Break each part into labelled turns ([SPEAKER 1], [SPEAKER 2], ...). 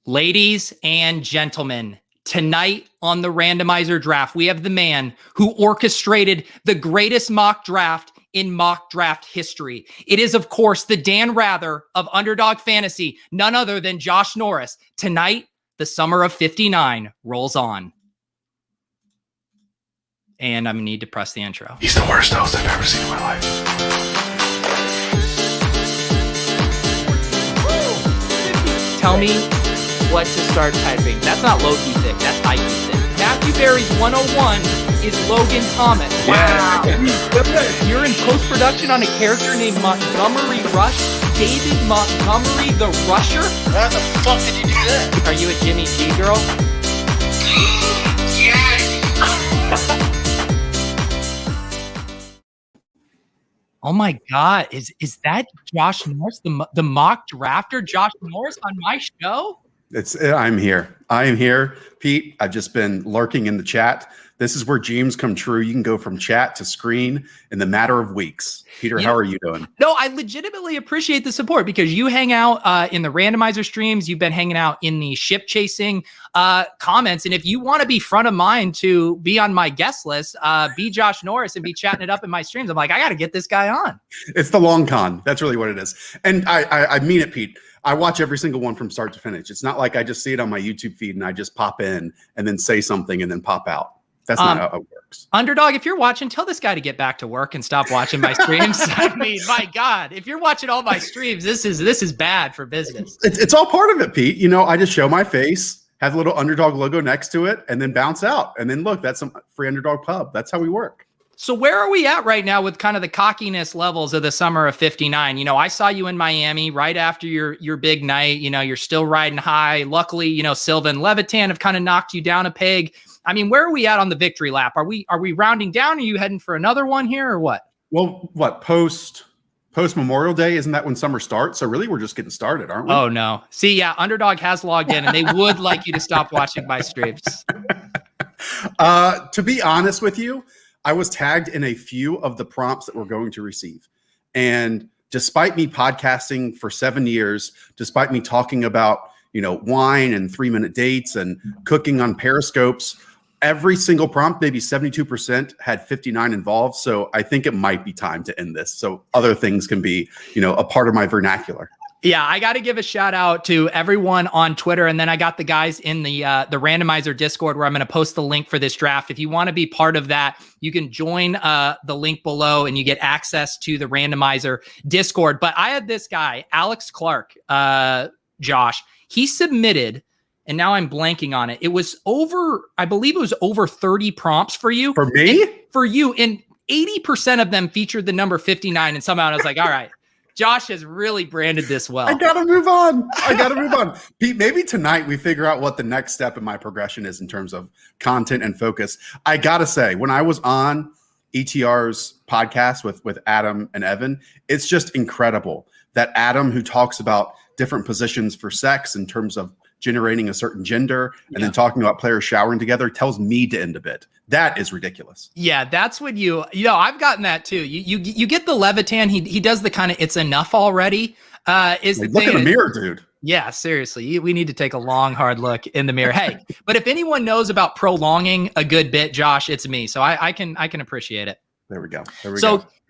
[SPEAKER 1] Ladies and gentlemen, tonight on the Randomizer Draft, we have the man who orchestrated the greatest mock draft in mock draft history. It is, of course, the Dan Rather of Underdog Fantasy, none other than Josh Norris. Tonight, the summer of 59 rolls on. And I'm going to need to press the intro.
[SPEAKER 2] He's the worst host I've ever seen in my life.
[SPEAKER 1] Tell me what to start typing. That's not low-key thick. That's high-key thick. Matthew Berry's 101 is Logan Thomas. Wow. Yeah. You're in post-production on a character named Montgomery Rush. David Montgomery, the Rusher?
[SPEAKER 3] How the fuck did you do that?
[SPEAKER 1] Are you a Jimmy G girl?
[SPEAKER 3] Yes!
[SPEAKER 1] Oh my God. Is that Josh Norris, the mock drafter, Josh Norris on my show?
[SPEAKER 2] I'm here. I am here. Pete, I've just been lurking in the chat. This is where dreams come true. You can go from chat to screen in the matter of weeks. Peter, how are you doing?
[SPEAKER 1] No, I legitimately appreciate the support because you hang out in the randomizer streams. You've been hanging out in the ship chasing comments. And if you want to be front of mind to be on my guest list, be Josh Norris and be chatting it up in my streams. I'm like, I got to get this guy on.
[SPEAKER 2] It's the long con. That's really what it is. And I mean it, Pete. I watch every single one from start to finish. It's not like I just see it on my YouTube feed and I just pop in and then say something and then pop out. That's not how it works.
[SPEAKER 1] Underdog, if you're watching, tell this guy to get back to work and stop watching my streams. I mean, my God, if you're watching all my streams, this is bad for business.
[SPEAKER 2] It's all part of it, Pete. You know, I just show my face, have a little Underdog logo next to it, and then bounce out. And then look, that's some free Underdog pub. That's how we work.
[SPEAKER 1] So where are we at right now with kind of the cockiness levels of the summer of 59? You know, I saw you in Miami right after your big night. You know, you're still riding high. Luckily, you know, Silva and Levitan have kind of knocked you down a peg. I mean, where are we at on the victory lap? Are we rounding down? Are you heading for another one here or what?
[SPEAKER 2] Well, what post Memorial Day? Isn't that when summer starts? So really, we're just getting started, aren't we?
[SPEAKER 1] Oh no. See, yeah, Underdog has logged in, and they would like you to stop watching my streams.
[SPEAKER 2] To be honest with you, I was tagged in a few of the prompts that we're going to receive, and despite me podcasting for 7 years, despite me talking about wine and 3-minute dates and cooking on periscopes, every single prompt, maybe 72%, had 59 involved. So I think it might be time to end this so other things can be, a part of my vernacular.
[SPEAKER 1] Yeah, I got to give a shout out to everyone on Twitter. And then I got the guys in the Randomizer Discord where I'm going to post the link for this draft. If you want to be part of that, you can join the link below and you get access to the Randomizer Discord. But I had this guy, Alex Clark, Josh, he submitted, and now I'm blanking on it. It was I believe it was over 30 prompts for you.
[SPEAKER 2] For me?
[SPEAKER 1] And 80% of them featured the number 59. And somehow I was like, all right. Josh has really branded this well.
[SPEAKER 2] I got to move on. Pete, maybe tonight we figure out what the next step in my progression is in terms of content and focus. I got to say, when I was on ETR's podcast with Adam and Evan, it's just incredible that Adam, who talks about different positions for sex in terms of generating a certain gender and then talking about players showering together, tells me to end a bit. That is ridiculous. Yeah,
[SPEAKER 1] that's when I've gotten that too. You get the Levitan. He does the kind of it's enough already.
[SPEAKER 2] Look in the mirror, dude.
[SPEAKER 1] Yeah, seriously. We need to take a long, hard look in the mirror. Hey, but if anyone knows about prolonging a good bit, Josh, it's me. So I can appreciate it.
[SPEAKER 2] There we go.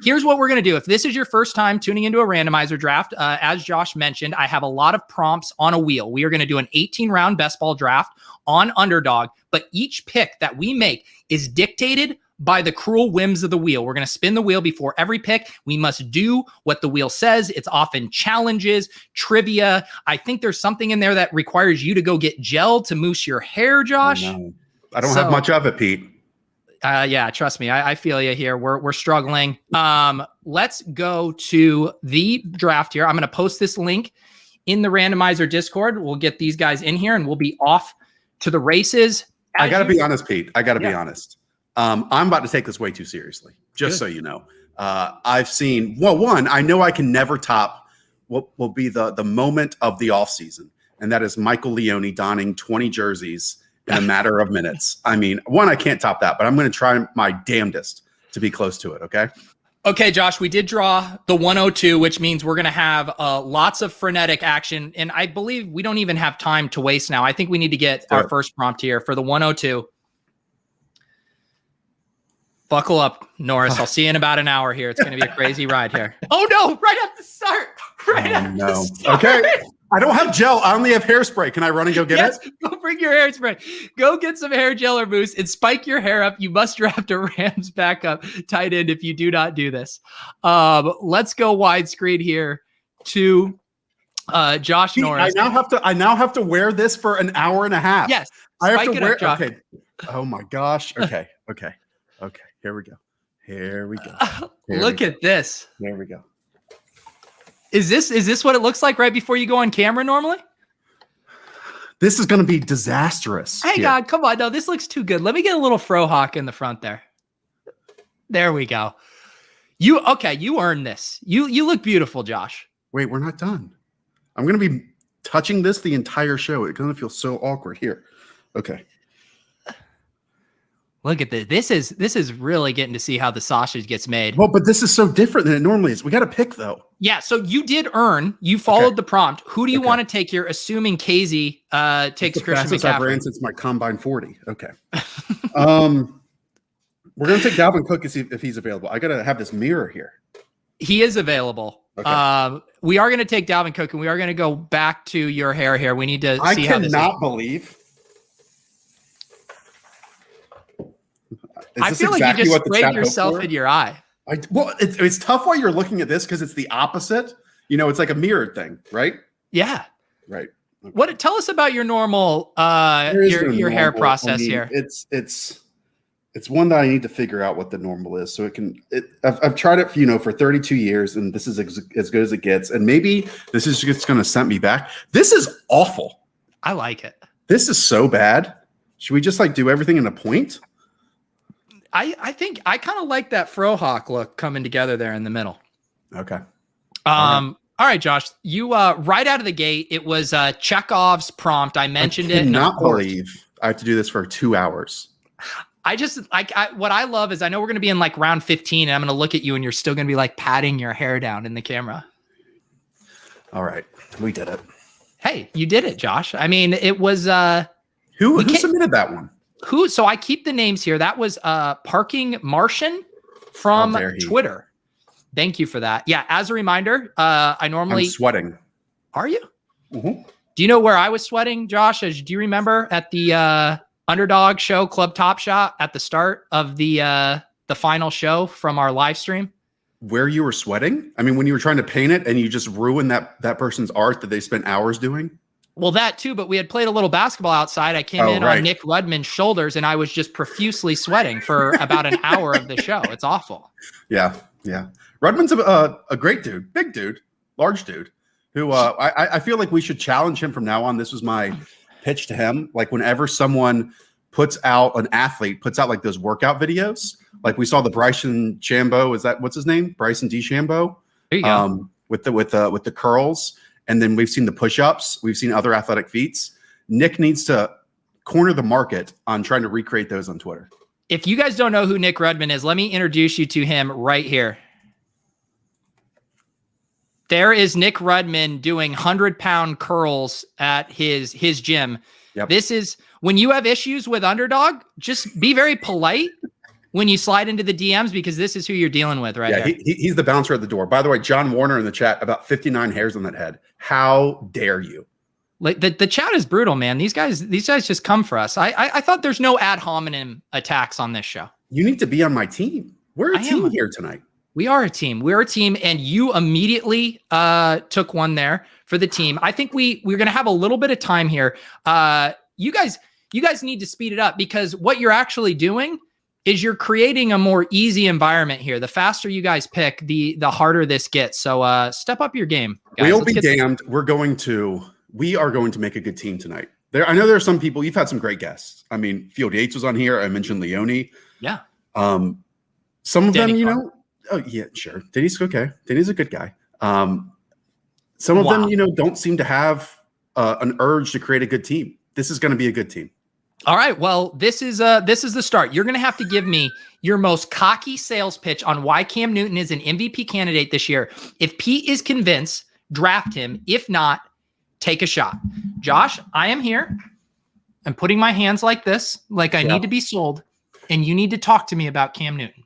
[SPEAKER 1] Here's what we're going to do. If this is your first time tuning into a randomizer draft, as Josh mentioned, I have a lot of prompts on a wheel. We are going to do an 18-round best ball draft on Underdog, but each pick that we make is dictated by the cruel whims of the wheel. We're going to spin the wheel before every pick. We must do what the wheel says. It's often challenges, trivia. I think there's something in there that requires you to go get gel to mousse your hair, Josh.
[SPEAKER 2] I don't have much of it, Pete.
[SPEAKER 1] Yeah, trust me. I feel you here. We're struggling. Let's go to the draft here. I'm going to post this link in the Randomizer Discord. We'll get these guys in here and we'll be off to the races.
[SPEAKER 2] I got to be honest, Pete. I got to be honest. I'm about to take this way too seriously, just so you know. I've seen, one, I know I can never top what will be the moment of the offseason, and that is Michael Leone donning 20 jerseys in a matter of minutes. I mean, one, I can't top that, but I'm going to try my damnedest to be close to it, okay?
[SPEAKER 1] Okay, Josh, we did draw the 102, which means we're going to have lots of frenetic action. And I believe we don't even have time to waste now. I think we need to get our first prompt here for the 102. Buckle up, Norris. I'll see you in about an hour here. It's going to be a crazy ride here. Oh, no, right at the start.
[SPEAKER 2] No. Okay. I don't have gel. I only have hairspray. Can I run and go get it?
[SPEAKER 1] Go bring your hairspray. Go get some hair gel or mousse and spike your hair up. You must draft a Rams backup tight end if you do not do this. Let's go widescreen here to Josh Norris.
[SPEAKER 2] I now have to wear this for an hour and a half.
[SPEAKER 1] Yes.
[SPEAKER 2] I have to wear
[SPEAKER 1] it up,
[SPEAKER 2] okay. Oh my gosh. Okay. Here we go.
[SPEAKER 1] Look at this.
[SPEAKER 2] There we go.
[SPEAKER 1] Is this what it looks like right before you go on camera normally?
[SPEAKER 2] This is going to be disastrous.
[SPEAKER 1] Hey, God, come on. No, this looks too good. Let me get a little frohawk in the front there. There we go. You earned this. You look beautiful, Josh.
[SPEAKER 2] Wait, we're not done. I'm going to be touching this the entire show. It's going to feel so awkward here. Okay.
[SPEAKER 1] Look at this. This is really getting to see how the sausage gets made.
[SPEAKER 2] Well, but this is so different than it normally is. We got to pick though.
[SPEAKER 1] Yeah. So you did earn. You followed the prompt. Who do you want to take here? Assuming Casey takes Christian McCaffrey.
[SPEAKER 2] I've ran since my combine 40. Okay. We're gonna take Dalvin Cook and see if he's available. I gotta have this mirror here.
[SPEAKER 1] He is available. Okay. We are gonna take Dalvin Cook and we are gonna go back to your hair here. We need to see how this is.
[SPEAKER 2] I cannot believe.
[SPEAKER 1] I feel like you just sprayed yourself in your eye.
[SPEAKER 2] It's tough while you're looking at this because it's the opposite. You know, it's like a mirrored thing, right?
[SPEAKER 1] Yeah.
[SPEAKER 2] Right. Okay.
[SPEAKER 1] Tell us about your normal your hair process here.
[SPEAKER 2] It's one that I need to figure out what the normal is. So I've tried it, for 32 years, and this is as good as it gets. And maybe this is just going to send me back. This is awful.
[SPEAKER 1] I like it.
[SPEAKER 2] This is so bad. Should we just do everything in a point?
[SPEAKER 1] I think I kind of like that frohawk look coming together there in the middle.
[SPEAKER 2] Okay.
[SPEAKER 1] All right, Josh, you right out of the gate, it was Chekhov's prompt. I mentioned it. I
[SPEAKER 2] cannot believe I have to do this for 2 hours.
[SPEAKER 1] What I love is I know we're going to be in round 15 and I'm going to look at you and you're still going to be patting your hair down in the camera.
[SPEAKER 2] All right. We did it.
[SPEAKER 1] Hey, you did it, Josh. I mean, it was,
[SPEAKER 2] who submitted that one?
[SPEAKER 1] So I keep the names here. That was Parking Martian from Twitter. Thank you for that. Yeah, as a reminder, I'm
[SPEAKER 2] sweating.
[SPEAKER 1] Are you?
[SPEAKER 2] Mm-hmm.
[SPEAKER 1] Do you know where I was sweating, Josh? Do you remember at the Underdog show, Club Top Shot, at the start of the final show from our live stream?
[SPEAKER 2] Where you were sweating? I mean, when you were trying to paint it and you just ruined that person's art that they spent hours doing?
[SPEAKER 1] Well, that too, but we had played a little basketball outside. I came on Nick Rudman's shoulders and I was just profusely sweating for about an hour of the show. It's awful.
[SPEAKER 2] Yeah. Rudman's a great dude, big dude, large dude, who I feel like we should challenge him from now on. This was my pitch to him. Whenever someone an athlete puts out those workout videos, we saw the Bryson Chambeau, what's his name? Bryson DeChambeau.
[SPEAKER 1] There you go.
[SPEAKER 2] With the curls. And then we've seen the push-ups. We've seen other athletic feats. Nick needs to corner the market on trying to recreate those on Twitter.
[SPEAKER 1] If you guys don't know who Nick Rudman is, let me introduce you to him right here. There is Nick Rudman doing 100-pound curls at his gym.
[SPEAKER 2] Yep.
[SPEAKER 1] This is when you have issues with Underdog, just be very polite when you slide into the DMs because this is who you're dealing with here.
[SPEAKER 2] He's the bouncer at the door. By the way, John Warner in the chat, about 59 hairs on that head. How dare you?
[SPEAKER 1] The chat is brutal, man. These guys just come for us. I thought there's no ad hominem attacks on this show.
[SPEAKER 2] You need to be on my team. We're a team here tonight.
[SPEAKER 1] We are a team. We're a team, and you immediately took one there for the team. I think we're going to have a little bit of time here. You guys need to speed it up because what you're actually doing is you're creating a more easy environment here. The faster you guys pick, the harder this gets. So step up your game, guys.
[SPEAKER 2] We'll be damned. We are going to make a good team tonight. I know there are some people, you've had some great guests. I mean, Field Yates was on here. I mentioned Leone.
[SPEAKER 1] Yeah.
[SPEAKER 2] Some of Danny them, oh yeah, sure. Denny's okay. Denny's a good guy. Some of them, don't seem to have an urge to create a good team. This is going to be a good team.
[SPEAKER 1] All right. Well, this is the start. You're going to have to give me your most cocky sales pitch on why Cam Newton is an MVP candidate this year. If Pete is convinced, draft him. If not, take a shot. Josh, I am here. I'm putting my hands like this, like I need to be sold, and you need to talk to me about Cam Newton.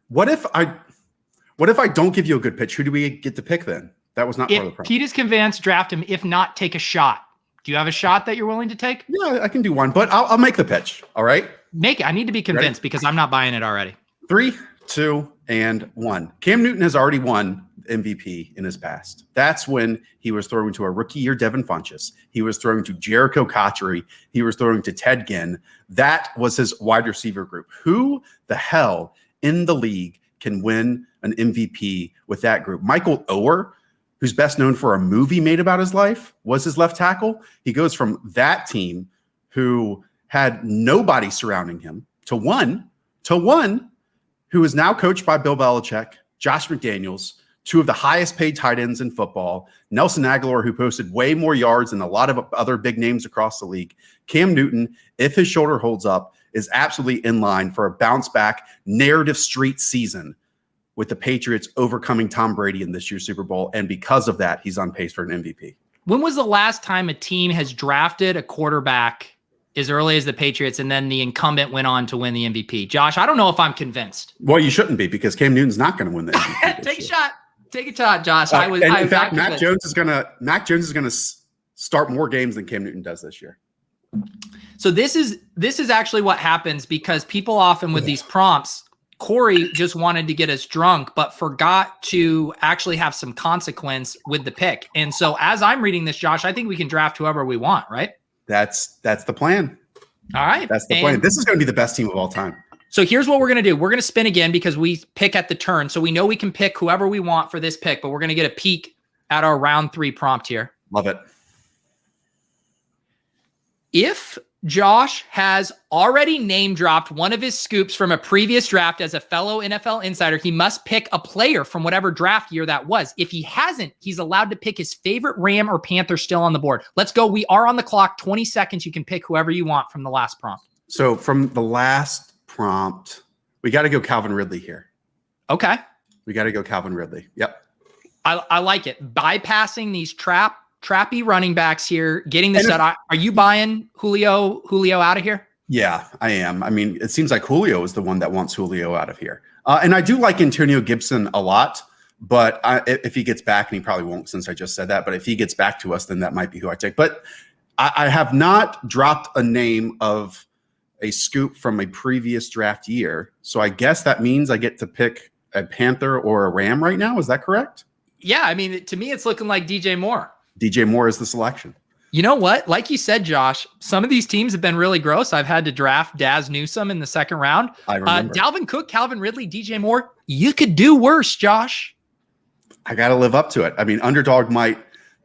[SPEAKER 2] What if I don't give you a good pitch? Who do we get to pick then? That was not part of the problem.
[SPEAKER 1] If Pete is convinced, draft him. If not, take a shot. Do you have a shot that you're willing to take?
[SPEAKER 2] Yeah, I can do one, but I'll make the pitch. All right.
[SPEAKER 1] Make it. I need to be convinced because I'm not buying it already.
[SPEAKER 2] 3, 2, and 1. Cam Newton has already won MVP in his past. That's when he was throwing to a rookie year Devin Funchess. He was throwing to Jericho Cotchery. He was throwing to Ted Ginn. That was his wide receiver group. Who the hell in the league can win an MVP with that group? Michael Oher, who's best known for a movie made about his life, was his left tackle. He goes from that team who had nobody surrounding him to one who is now coached by Bill Belichick, Josh McDaniels, two of the highest paid tight ends in football, Nelson Aguilar, who posted way more yards than a lot of other big names across the league. Cam Newton, if his shoulder holds up, is absolutely in line for a bounce back narrative street season with the Patriots overcoming Tom Brady in this year's Super Bowl. And because of that, he's on pace for an MVP.
[SPEAKER 1] When was the last time a team has drafted a quarterback as early as the Patriots and then the incumbent went on to win the MVP? Josh, I don't know if I'm convinced.
[SPEAKER 2] Well, you shouldn't be because Cam Newton's not going to win the MVP.
[SPEAKER 1] Take a shot. Take a shot, Josh.
[SPEAKER 2] In fact, Mac Jones is going to start more games than Cam Newton does this year.
[SPEAKER 1] So this is actually what happens because people often with these prompts, Corey just wanted to get us drunk, but forgot to actually have some consequence with the pick. And so as I'm reading this, Josh, I think we can draft whoever we want, right?
[SPEAKER 2] That's the plan.
[SPEAKER 1] All right.
[SPEAKER 2] That's the plan. This is going to be the best team of all time.
[SPEAKER 1] So here's what we're going to do. We're going to spin again because we pick at the turn. So we know we can pick whoever we want for this pick, but we're going to get a peek at our round 3 prompt here.
[SPEAKER 2] Love it.
[SPEAKER 1] If Josh has already name dropped one of his scoops from a previous draft as a fellow NFL insider, he must pick a player from whatever draft year that was. If he hasn't, he's allowed to pick his favorite Ram or Panther still on the board. Let's go. We are on the clock. 20 seconds. You can pick whoever you want from the last prompt.
[SPEAKER 2] So from the last prompt, we got to go Calvin Ridley here.
[SPEAKER 1] Okay.
[SPEAKER 2] We got to go Calvin Ridley. Yep.
[SPEAKER 1] I like it. Bypassing these trappy running backs here, getting this out. Are you buying Julio out of here?
[SPEAKER 2] Yeah, I am. I mean, it seems like Julio is the one that wants Julio out of here. And I do like Antonio Gibson a lot, but if he gets back, and he probably won't since I just said that, but if he gets back to us, then that might be who I take. But I have not dropped a name of a scoop from a previous draft year. So I guess that means I get to pick a Panther or a Ram right now. Is that correct?
[SPEAKER 1] Yeah, I mean, to me, it's looking like DJ Moore.
[SPEAKER 2] DJ Moore is the selection.
[SPEAKER 1] You know what? Like you said, Josh, some of these teams have been really gross. I've had to draft Daz Newsome in the second round.
[SPEAKER 2] I remember.
[SPEAKER 1] Dalvin Cook, Calvin Ridley, DJ Moore. You could do worse, Josh.
[SPEAKER 2] I got to live up to it. I mean, Underdog might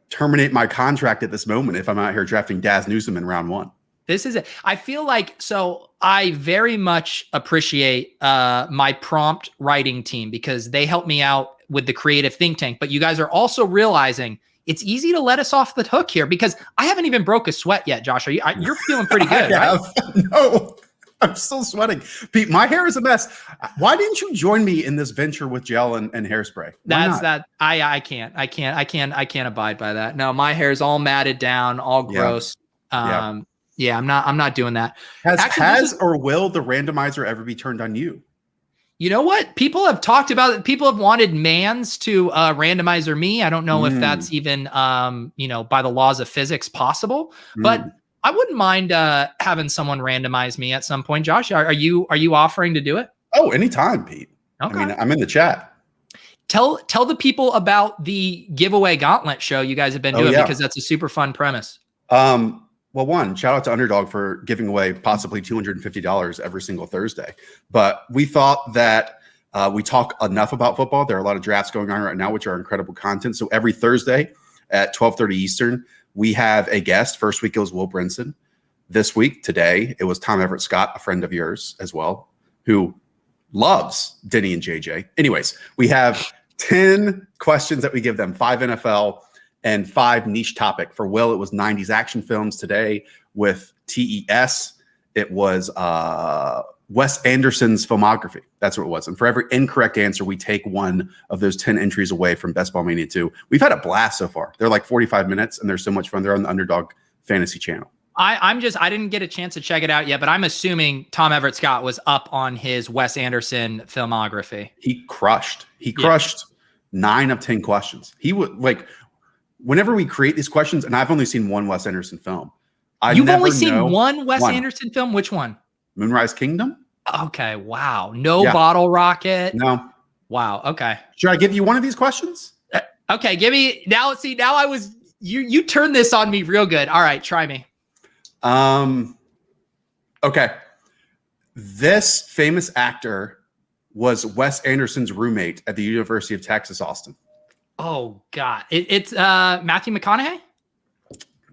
[SPEAKER 2] terminate my contract at this moment if I'm out here drafting Daz Newsome in round 1.
[SPEAKER 1] This is it. I feel like, so I very much appreciate my prompt writing team because they help me out with the creative think tank. But you guys are also realizing it's easy to let us off the hook here because I haven't even broke a sweat yet, Josh. You're feeling pretty good, right?
[SPEAKER 2] No, I'm still sweating. Pete, my hair is a mess. Why didn't you join me in this venture with gel and hairspray?
[SPEAKER 1] I can't abide by that. No, my hair is all matted down, all gross. Yeah, I'm not doing that.
[SPEAKER 2] Has or will the randomizer ever be turned on you?
[SPEAKER 1] You know what? People have talked about it. People have wanted Mans to randomizer me. I don't know if that's even, by the laws of physics possible, but I wouldn't mind having someone randomize me at some point. Josh, are you offering to do it?
[SPEAKER 2] Oh, anytime, Pete.
[SPEAKER 1] Okay.
[SPEAKER 2] I mean, I'm in the chat.
[SPEAKER 1] Tell the people about the giveaway gauntlet show you guys have been doing because that's a super fun premise.
[SPEAKER 2] Well, one, shout out to Underdog for giving away possibly $250 every single Thursday. But we thought that we talk enough about football. There are a lot of drafts going on right now, which are incredible content. So every Thursday at 12:30 Eastern, we have a guest. First week it was Will Brinson. This week, today, it was Tom Everett Scott, a friend of yours as well, who loves Denny and JJ. Anyways, we have 10 questions that we give them, 5 NFL and 5 niche topic. For Will, it was 90s action films. Today with TES, it was Wes Anderson's filmography. That's what it was. And for every incorrect answer, we take one of those 10 entries away from Best Ball Mania 2. We've had a blast so far. They're like 45 minutes, and they're so much fun. They're on the Underdog Fantasy channel.
[SPEAKER 1] I didn't get a chance to check it out yet, but I'm assuming Tom Everett Scott was up on his Wes Anderson filmography.
[SPEAKER 2] He crushed 9 of 10 questions. He would like, whenever we create these questions, and I've only seen one Wes Anderson film.
[SPEAKER 1] You've only seen one Wes Anderson film? Which one?
[SPEAKER 2] Moonrise Kingdom.
[SPEAKER 1] Okay. Wow. No Bottle Rocket.
[SPEAKER 2] No.
[SPEAKER 1] Wow. Okay.
[SPEAKER 2] Should I give you one of these questions?
[SPEAKER 1] Okay. Give me now. See, now I was, you turned this on me real good. All right. Try me.
[SPEAKER 2] Okay. This famous actor was Wes Anderson's roommate at the University of Texas, Austin.
[SPEAKER 1] Oh God. It's Matthew McConaughey.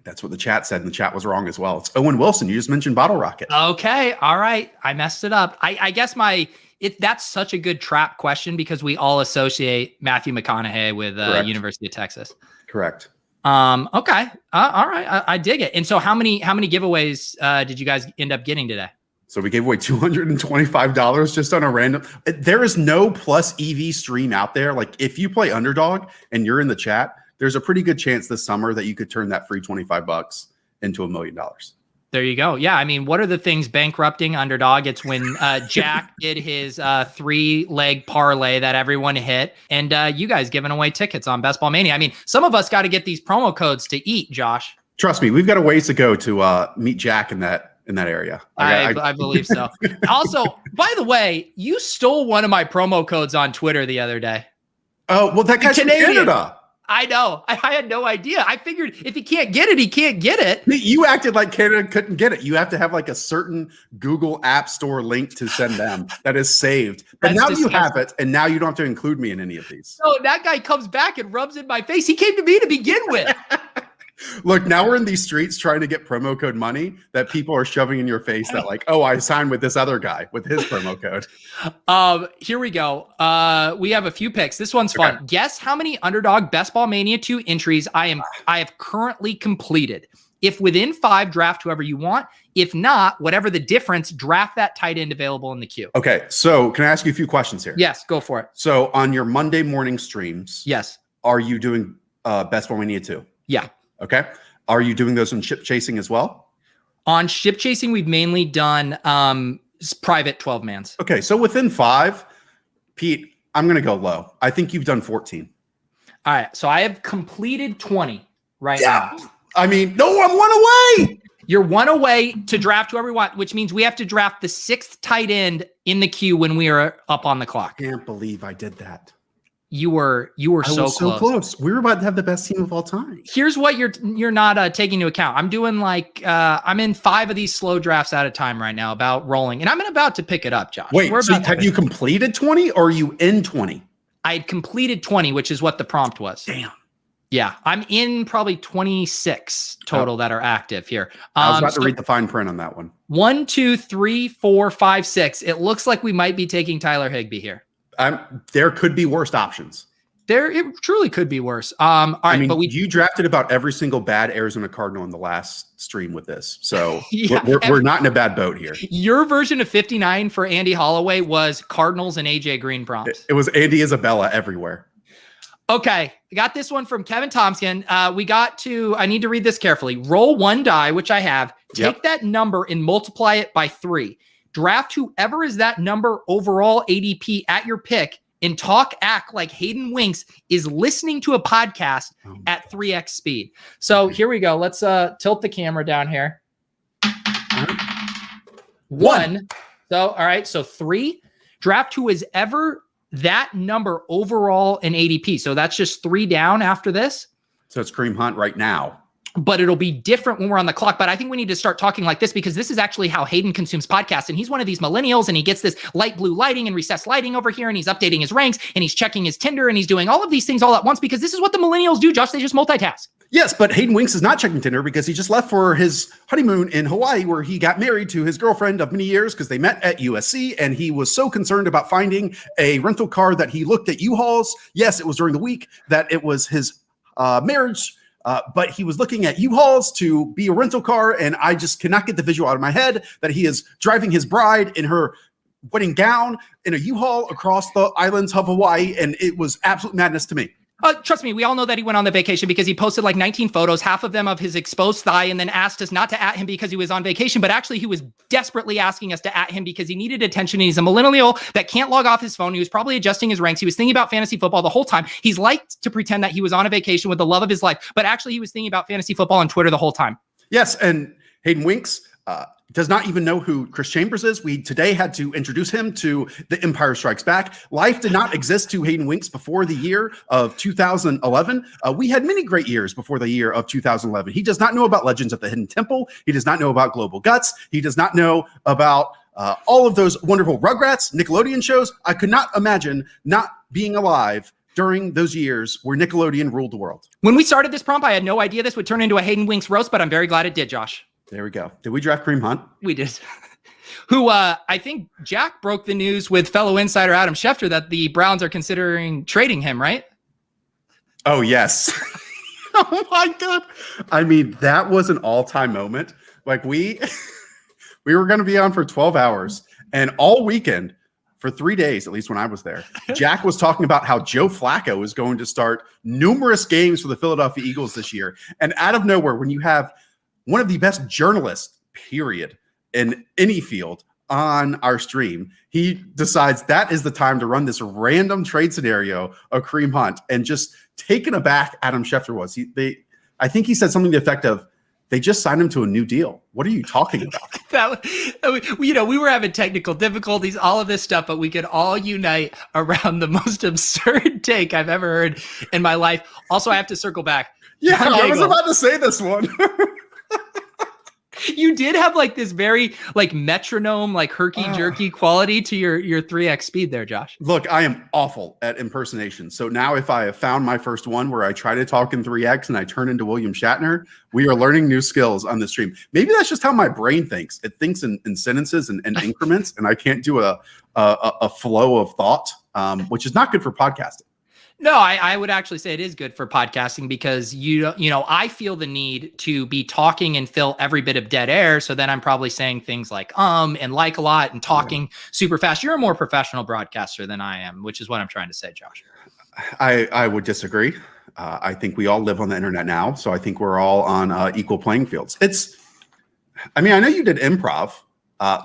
[SPEAKER 2] That's what the chat said, and the chat was wrong as well. It's Owen Wilson. You just mentioned Bottle Rocket.
[SPEAKER 1] Okay. All right. I messed it up. I guess that's such a good trap question because we all associate Matthew McConaughey with University of Texas.
[SPEAKER 2] Correct.
[SPEAKER 1] Okay. All right. I dig it. And so how many giveaways did you guys end up getting today?
[SPEAKER 2] So we gave away $225 just on a random. There is no plus EV stream out there. Like if you play Underdog and you're in the chat, there's a pretty good chance this summer that you could turn that free $25 into $1 million.
[SPEAKER 1] There you go. Yeah. I mean, what are the things bankrupting Underdog? It's when Jack did his 3-leg parlay that everyone hit, and you guys giving away tickets on Best Ball Mania. I mean, some of us got to get these promo codes to eat, Josh.
[SPEAKER 2] Trust me, we've got a ways to go to meet Jack in that area.
[SPEAKER 1] I believe so. Also, by the way, you stole one of my promo codes on Twitter the other day.
[SPEAKER 2] Oh, well, that guy's from Canada.
[SPEAKER 1] I know. I had no idea. I figured if he can't get it, he can't get it.
[SPEAKER 2] You acted like Canada couldn't get it. You have to have like a certain Google App Store link to send them that is saved. But now you have it, and now you don't have to include me in any of these.
[SPEAKER 1] So that guy comes back and rubs in my face. He came to me to begin with.
[SPEAKER 2] Look, now we're in these streets trying to get promo code money that people are shoving in your face that like, oh, I signed with this other guy with his promo code.
[SPEAKER 1] Here we go. We have a few picks. This one's fun. Okay. Guess how many Underdog Best Ball Mania 2 entries I have currently completed. If within 5, draft whoever you want. If not, whatever the difference, draft that tight end available in the queue.
[SPEAKER 2] Okay, so can I ask you a few questions here?
[SPEAKER 1] Yes, go for it.
[SPEAKER 2] So on your Monday morning streams,
[SPEAKER 1] yes, are
[SPEAKER 2] you doing Best Ball Mania 2?
[SPEAKER 1] Yeah.
[SPEAKER 2] Okay. Are you doing those on ship chasing as well?
[SPEAKER 1] On ship chasing, we've mainly done private 12-mans.
[SPEAKER 2] Okay. So within 5, Pete, I'm going to go low. I think you've done 14.
[SPEAKER 1] All right. So I have completed 20 now.
[SPEAKER 2] I mean, no, I'm 1 away.
[SPEAKER 1] You're 1 away to draft whoever we want, which means we have to draft the 6th tight end in the queue when we are up on the clock.
[SPEAKER 2] I can't believe I did that.
[SPEAKER 1] You were so close.
[SPEAKER 2] We were about to have the best team of all time.
[SPEAKER 1] Here's what you're not taking into account. I'm doing like I'm in 5 of these slow drafts at a time right now, about rolling, and I'm about to pick it up, Josh.
[SPEAKER 2] Wait, have you completed 20 or are you in 20?
[SPEAKER 1] I had completed 20, which is what the prompt was.
[SPEAKER 2] Damn.
[SPEAKER 1] Yeah, I'm in probably 26 total that are active here.
[SPEAKER 2] I was about to read the fine print on that one.
[SPEAKER 1] 1, 2, 3, 4, 5, 6. It looks like we might be taking Tyler Higbee here.
[SPEAKER 2] There could be worse options.
[SPEAKER 1] It truly could be worse. All right, but
[SPEAKER 2] you drafted about every single bad Arizona Cardinal in the last stream with this, so we're not in a bad boat here.
[SPEAKER 1] Your version of 59 for Andy Holloway was Cardinals and AJ Green prompts.
[SPEAKER 2] It was Andy Isabella everywhere.
[SPEAKER 1] Okay, I got this one from Kevin Thompson. I need to read this carefully. Roll 1 die, which I have. Take that number and multiply it by 3. Draft whoever is that number overall ADP at your pick and act like Hayden Winks is listening to a podcast at 3x speed. So here we go. Let's tilt the camera down here. 1. So, all right. So 3. Draft who is ever that number overall in ADP. So that's just 3 down after this.
[SPEAKER 2] So it's Kareem Hunt right now.
[SPEAKER 1] But it'll be different when we're on the clock. But I think we need to start talking like this because this is actually how Hayden consumes podcasts. And he's one of these millennials and he gets this light blue lighting and recessed lighting over here and he's updating his ranks and he's checking his Tinder and he's doing all of these things all at once because this is what the millennials do, Josh. They just multitask.
[SPEAKER 2] Yes, but Hayden Winks is not checking Tinder because he just left for his honeymoon in Hawaii where he got married to his girlfriend of many years because they met at USC and he was so concerned about finding a rental car that he looked at U-Hauls. Yes, it was during the week that it was his marriage but he was looking at U-Hauls to be a rental car, and I just cannot get the visual out of my head that he is driving his bride in her wedding gown in a U-Haul across the islands of Hawaii, and it was absolute madness to me.
[SPEAKER 1] Trust me, we all know that he went on the vacation because he posted like 19 photos, half of them of his exposed thigh, and then asked us not to at him because he was on vacation. But actually, he was desperately asking us to at him because he needed attention. And he's a millennial that can't log off his phone. He was probably adjusting his ranks. He was thinking about fantasy football the whole time. He's liked to pretend that he was on a vacation with the love of his life, but actually, he was thinking about fantasy football on Twitter the whole time.
[SPEAKER 2] Yes, and Hayden Winks does not even know who Chris Chambers is. We today had to introduce him to The Empire Strikes Back. Life did not exist to Hayden Winks before the year of 2011. We had many great years before the year of 2011. He does not know about Legends of the Hidden Temple. He does not know about Global Guts. He does not know about all of those wonderful Rugrats, Nickelodeon shows. I could not imagine not being alive during those years where Nickelodeon ruled the world.
[SPEAKER 1] When we started this prompt, I had no idea this would turn into a Hayden Winks roast, but I'm very glad it did, Josh.
[SPEAKER 2] There we go. Did we draft Kareem Hunt?
[SPEAKER 1] We did. Who I think Jack broke the news with fellow insider Adam Schefter that the Browns are considering trading him, right?
[SPEAKER 2] Oh, yes. Oh, my God. I mean, that was an all-time moment. Like, we were going to be on for 12 hours, and all weekend, for 3 days, at least when I was there, Jack was talking about how Joe Flacco is going to start numerous games for the Philadelphia Eagles this year. And out of nowhere, when you have one of the best journalists, period, in any field on our stream, he decides that is the time to run this random trade scenario of Kareem Hunt, and just taken aback Adam Schefter was. I think he said something to the effect of, they just signed him to a new deal. What are you talking about?
[SPEAKER 1] We were having technical difficulties, all of this stuff, but we could all unite around the most absurd take I've ever heard in my life. Also, I have to circle back.
[SPEAKER 2] Yeah, I was about to say this one.
[SPEAKER 1] You did have like this very like metronome, like herky-jerky quality to your 3x speed there, Josh.
[SPEAKER 2] Look, I am awful at impersonation. So now if I have found my first one where I try to talk in 3x and I turn into William Shatner, we are learning new skills on the stream. Maybe that's just how my brain thinks. It thinks in sentences and increments, and I can't do a flow of thought, which is not good for podcasting.
[SPEAKER 1] No, I would actually say it is good for podcasting because I feel the need to be talking and fill every bit of dead air. So then I'm probably saying things like and like a lot and talking super fast. You're a more professional broadcaster than I am, which is what I'm trying to say, Josh.
[SPEAKER 2] I would disagree. I think we all live on the internet now, so I think we're all on equal playing fields. I know you did improv.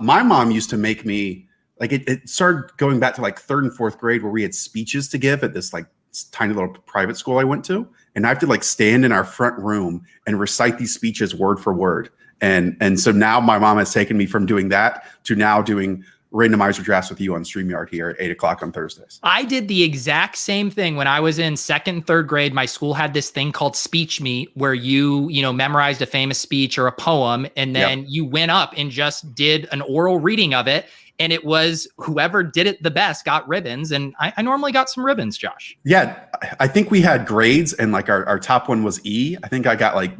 [SPEAKER 2] My mom used to make me, like, it started going back to like 3rd and 4th grade where we had speeches to give at this like tiny little private school I went to, and I have to like stand in our front room and recite these speeches word for word. And so now my mom has taken me from doing that to now doing randomizer drafts with you on StreamYard here at 8:00 on Thursdays.
[SPEAKER 1] I did the exact same thing when I was in 2nd and 3rd grade. My school had this thing called Speech Meet where you memorized a famous speech or a poem, and then you went up and just did an oral reading of it. And it was whoever did it the best got ribbons. And I normally got some ribbons, Josh.
[SPEAKER 2] Yeah, I think we had grades, and like our top one was E. I think I got like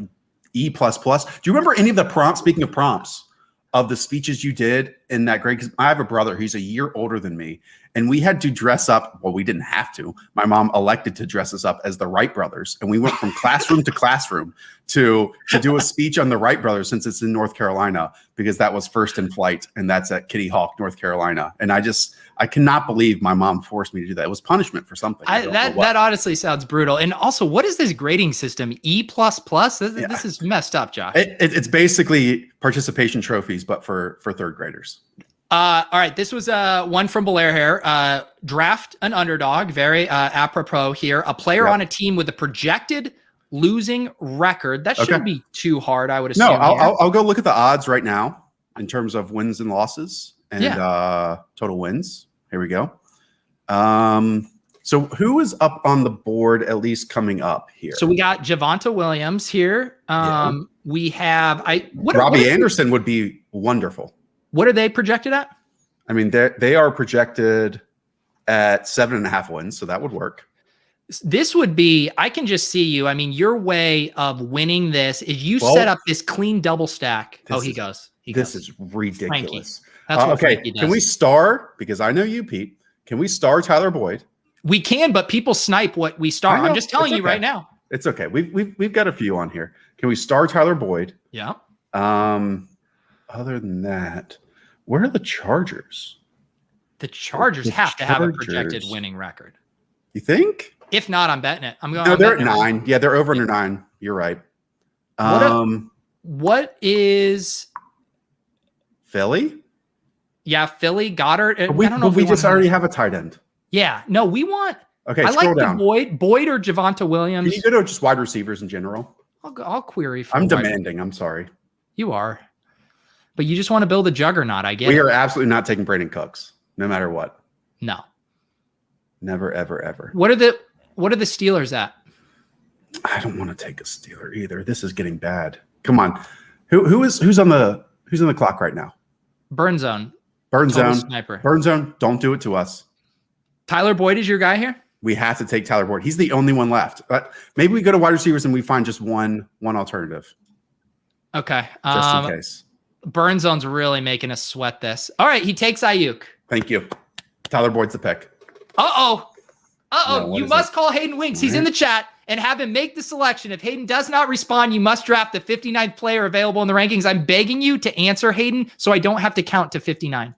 [SPEAKER 2] E++. Do you remember any of the prompts, speaking of prompts, of the speeches you did in that grade? Because I have a brother, he's a year older than me, and we had to dress up. Well, we didn't have to. My mom elected to dress us up as the Wright brothers, and we went from classroom to classroom to do a speech on the Wright brothers, since it's in North Carolina, because that was first in flight, and that's at Kitty Hawk, North Carolina. And I cannot believe my mom forced me to do that. It was punishment for something.
[SPEAKER 1] That honestly sounds brutal. And also, what is this grading system? E++? This is messed up, Josh.
[SPEAKER 2] It's basically participation trophies, but for 3rd graders.
[SPEAKER 1] All right, this was one from Belair here. Draft an underdog, very apropos here. A player on a team with a projected losing record. That shouldn't be too hard, I would assume.
[SPEAKER 2] No, I'll go look at the odds right now in terms of wins and losses and total wins. Here we go. So who is up on the board, at least coming up here?
[SPEAKER 1] So we got Javonte Williams here. We have
[SPEAKER 2] Robbie Anderson would be wonderful.
[SPEAKER 1] What are they projected at?
[SPEAKER 2] I mean, they are projected at 7.5 wins, so that would work.
[SPEAKER 1] This would be, I can just see you. I mean, your way of winning this is you set up this clean double stack. He goes.
[SPEAKER 2] This is ridiculous.
[SPEAKER 1] That's what
[SPEAKER 2] okay, can we star, because I know you, Pete, can we star Tyler Boyd?
[SPEAKER 1] We can, but people snipe what we star. I'm just telling you right now.
[SPEAKER 2] It's okay. We've got a few on here. Can we star Tyler Boyd?
[SPEAKER 1] Yeah.
[SPEAKER 2] Other than that, where are the Chargers?
[SPEAKER 1] The Chargers have to have a projected
[SPEAKER 2] Chargers.
[SPEAKER 1] winning record.
[SPEAKER 2] You think?
[SPEAKER 1] If not, I'm betting it.
[SPEAKER 2] No, they're at 9. Yeah, they're over under 9. You're right.
[SPEAKER 1] What is
[SPEAKER 2] Philly?
[SPEAKER 1] Yeah, Philly, Goddard. I don't know
[SPEAKER 2] But
[SPEAKER 1] if
[SPEAKER 2] we
[SPEAKER 1] want
[SPEAKER 2] just already have a tight end.
[SPEAKER 1] Yeah, no, we want.
[SPEAKER 2] Okay,
[SPEAKER 1] I
[SPEAKER 2] scroll
[SPEAKER 1] like
[SPEAKER 2] down.
[SPEAKER 1] the Boyd or Javonte Williams.
[SPEAKER 2] Can you go to just wide receivers in general?
[SPEAKER 1] I'll query. For
[SPEAKER 2] I'm
[SPEAKER 1] wide-
[SPEAKER 2] demanding. I'm sorry.
[SPEAKER 1] You are, but you just want to build a juggernaut. I get
[SPEAKER 2] We
[SPEAKER 1] it.
[SPEAKER 2] are absolutely not taking Brandon Cooks, no matter what.
[SPEAKER 1] No.
[SPEAKER 2] Never, ever, ever.
[SPEAKER 1] What are the Steelers at?
[SPEAKER 2] I don't want to take a Steeler either. This is getting bad. Come on, who's on the clock right now?
[SPEAKER 1] Burn zone.
[SPEAKER 2] Burn
[SPEAKER 1] Total
[SPEAKER 2] zone.
[SPEAKER 1] sniper.
[SPEAKER 2] Burn zone. Don't do it to us.
[SPEAKER 1] Tyler Boyd is your guy here.
[SPEAKER 2] We have to take Tyler Boyd. He's the only one left. But maybe we go to wide receivers and we find just one alternative.
[SPEAKER 1] Okay.
[SPEAKER 2] Just in case.
[SPEAKER 1] Burn zone's really making us sweat this. All right, he takes Ayuk.
[SPEAKER 2] Thank you. Tyler Boyd's the pick.
[SPEAKER 1] Uh-oh.
[SPEAKER 2] No, what
[SPEAKER 1] You
[SPEAKER 2] is
[SPEAKER 1] must call Hayden Winks. He's
[SPEAKER 2] All
[SPEAKER 1] in
[SPEAKER 2] right.
[SPEAKER 1] the chat and have him make the selection. If Hayden does not respond, you must draft the 59th player available in the rankings. I'm begging you to answer, Hayden, so I don't have to count to 59.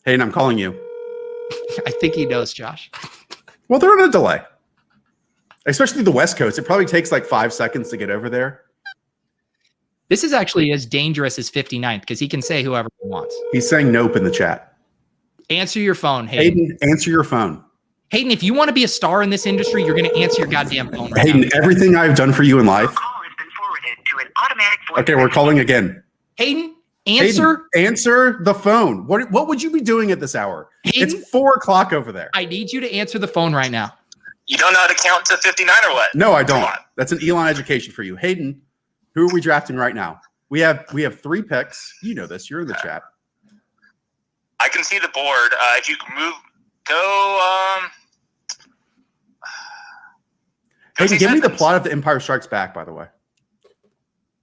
[SPEAKER 2] Hayden, I'm calling you.
[SPEAKER 1] I think he knows, Josh.
[SPEAKER 2] Well, they're on a delay. Especially the West Coast. It probably takes like 5 seconds to get over there.
[SPEAKER 1] This is actually as dangerous as 59th because he can say whoever he wants.
[SPEAKER 2] He's saying nope in the chat.
[SPEAKER 1] Answer your phone, Hayden.
[SPEAKER 2] Hayden, answer your phone.
[SPEAKER 1] Hayden, if you want to be a star in this industry, you're going to answer your goddamn phone right
[SPEAKER 2] Hayden,
[SPEAKER 1] now.
[SPEAKER 2] everything I've done for you in life.
[SPEAKER 4] Call has been forwarded to an automatic voice
[SPEAKER 2] Okay, we're calling again.
[SPEAKER 1] Hayden, answer.
[SPEAKER 2] Hayden, answer the phone. What would you be doing at this hour?
[SPEAKER 1] Hayden?
[SPEAKER 2] It's 4:00 over there.
[SPEAKER 1] I need you to answer the phone right now.
[SPEAKER 3] You don't know how to count to 59 or what?
[SPEAKER 2] No, I don't.
[SPEAKER 3] Come on.
[SPEAKER 2] That's an Elon education for you. Hayden, who are we drafting right now? We have 3 picks. You know this. You're in the chat.
[SPEAKER 3] I can see the board. If you can go
[SPEAKER 2] Hayden,
[SPEAKER 3] see
[SPEAKER 2] give me the
[SPEAKER 3] seconds.
[SPEAKER 2] plot of The Empire Strikes Back, by the way.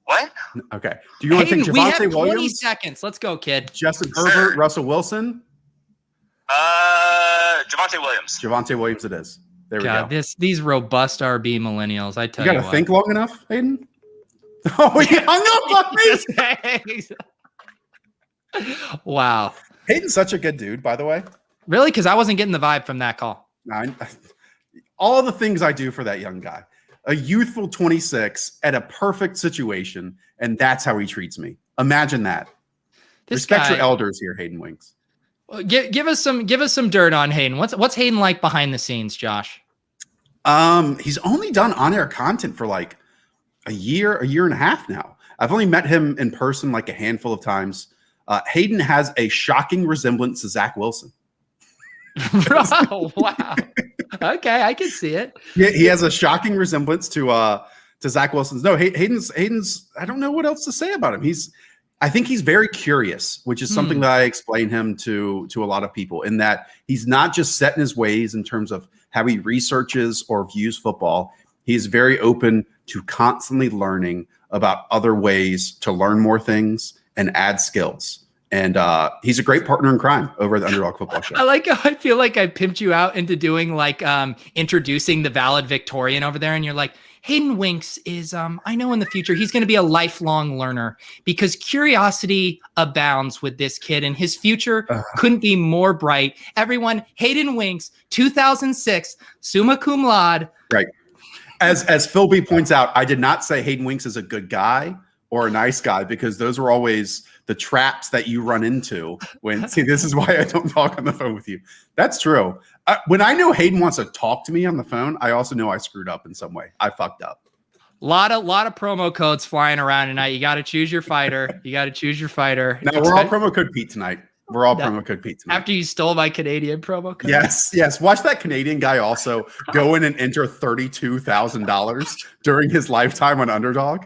[SPEAKER 3] What?
[SPEAKER 2] Okay. Do you want to
[SPEAKER 1] Hayden,
[SPEAKER 2] take
[SPEAKER 1] we have
[SPEAKER 2] Javonte
[SPEAKER 1] 20
[SPEAKER 2] Williams,
[SPEAKER 1] seconds. Let's go, kid.
[SPEAKER 2] Justin
[SPEAKER 3] Sure.
[SPEAKER 2] Herbert, Russell Wilson?
[SPEAKER 3] Javonte Williams.
[SPEAKER 2] Javonte Williams it is. There we
[SPEAKER 1] God,
[SPEAKER 2] go.
[SPEAKER 1] these robust RB millennials. I tell
[SPEAKER 2] You
[SPEAKER 1] you,
[SPEAKER 2] got to
[SPEAKER 1] what.
[SPEAKER 2] think long enough, Hayden? Oh, he hung up on me.
[SPEAKER 1] Wow.
[SPEAKER 2] Hayden's such a good dude, by the way.
[SPEAKER 1] Really? Because I wasn't getting the vibe from that call.
[SPEAKER 2] All the things I do for that young guy. A youthful 26 at a perfect situation, and that's how he treats me. Imagine that.
[SPEAKER 1] This
[SPEAKER 2] Respect
[SPEAKER 1] guy,
[SPEAKER 2] your elders here, Hayden Winks.
[SPEAKER 1] give us some dirt on Hayden. What's Hayden like behind the scenes, Josh?
[SPEAKER 2] He's only done on-air content for like a year and a half now. I've only met him in person like a handful of times. Hayden has a shocking resemblance to Zach Wilson.
[SPEAKER 1] Oh, wow. Okay, I can see it.
[SPEAKER 2] Yeah, he has a shocking resemblance to Zach Wilson's. No, Hayden's. I don't know what else to say about him. I think he's very curious, which is something that I explain him to a lot of people. In that he's not just set in his ways in terms of how he researches or views football. He's very open to constantly learning about other ways to learn more things and add skills. And he's a great partner in crime over at the Underdog Football Show.
[SPEAKER 1] I like how I feel like I pimped you out into doing like introducing the valid Victorian over there, and you're like, Hayden Winks is I know in the future he's going to be a lifelong learner because curiosity abounds with this kid, and his future couldn't be more bright. Everyone, Hayden Winks, 2006, summa cum laude.
[SPEAKER 2] Right. As Phil B points out, I did not say Hayden Winks is a good guy or a nice guy, because those were always the traps that you run into when, see, this is why I don't talk on the phone with you. That's true. When I know Hayden wants to talk to me on the phone, I also know I screwed up in some way. I fucked up.
[SPEAKER 1] Lot of promo codes flying around tonight. You got to choose your fighter.
[SPEAKER 2] Now we're all promo code Pete tonight. Promo code Pete tonight.
[SPEAKER 1] After you stole my Canadian promo code.
[SPEAKER 2] Yes. Watch that Canadian guy also go in and enter $32,000 during his lifetime on Underdog.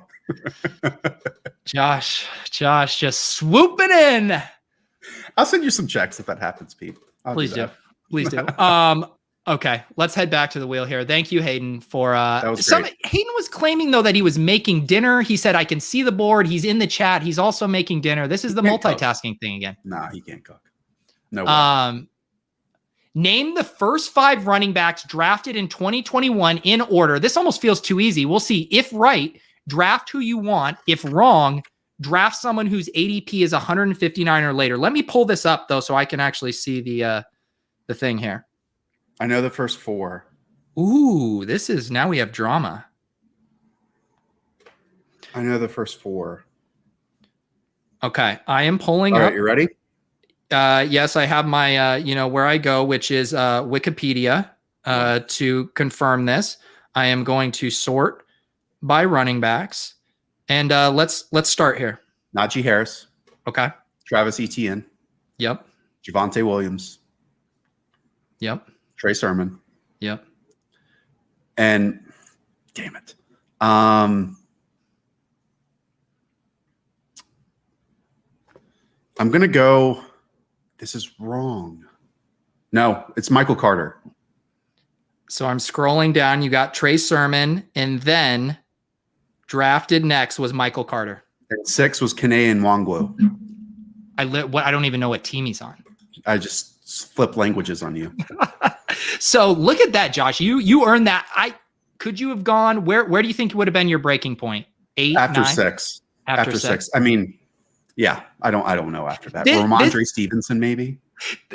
[SPEAKER 1] Josh just swooping in.
[SPEAKER 2] I'll send you some checks if that happens, Pete.
[SPEAKER 1] Please do. Okay, let's head back to the wheel here. Thank you, Hayden, for Hayden was claiming though that he was making dinner. He said, I can see the board. He's in the chat. He's also making dinner. This is the multitasking thing again.
[SPEAKER 2] Nah, he can't cook. No way.
[SPEAKER 1] Name the first 5 running backs drafted in 2021 in order. This almost feels too easy. We'll see. If right, draft who you want. If wrong, draft someone whose ADP is 159 or later. Let me pull this up, though, so I can actually see the thing here.
[SPEAKER 2] I know the first 4.
[SPEAKER 1] Ooh, now we have drama.
[SPEAKER 2] I know the first 4.
[SPEAKER 1] Okay, I am pulling
[SPEAKER 2] All
[SPEAKER 1] up.
[SPEAKER 2] right, you ready?
[SPEAKER 1] Yes, I have my, where I go, which is Wikipedia to confirm this. I am going to sort by running backs. And let's start here.
[SPEAKER 2] Najee Harris.
[SPEAKER 1] Okay.
[SPEAKER 2] Travis Etienne.
[SPEAKER 1] Yep.
[SPEAKER 2] Javonte Williams.
[SPEAKER 1] Yep.
[SPEAKER 2] Trey Sermon.
[SPEAKER 1] Yep.
[SPEAKER 2] And damn it. I'm going to go. This is wrong. No, it's Michael Carter.
[SPEAKER 1] So I'm scrolling down. You got Trey Sermon, and then drafted next was Michael Carter.
[SPEAKER 2] And 6 was Kene Nwangwu.
[SPEAKER 1] I don't even know what team he's on.
[SPEAKER 2] I just flip languages on you.
[SPEAKER 1] So look at that, Josh. You earned that. Could you have gone? Where do you think would have been your breaking point? 8,
[SPEAKER 2] After
[SPEAKER 1] 9?
[SPEAKER 2] 6.
[SPEAKER 1] After 6.
[SPEAKER 2] I mean, yeah, I don't know after that. Ramondre Stevenson, maybe.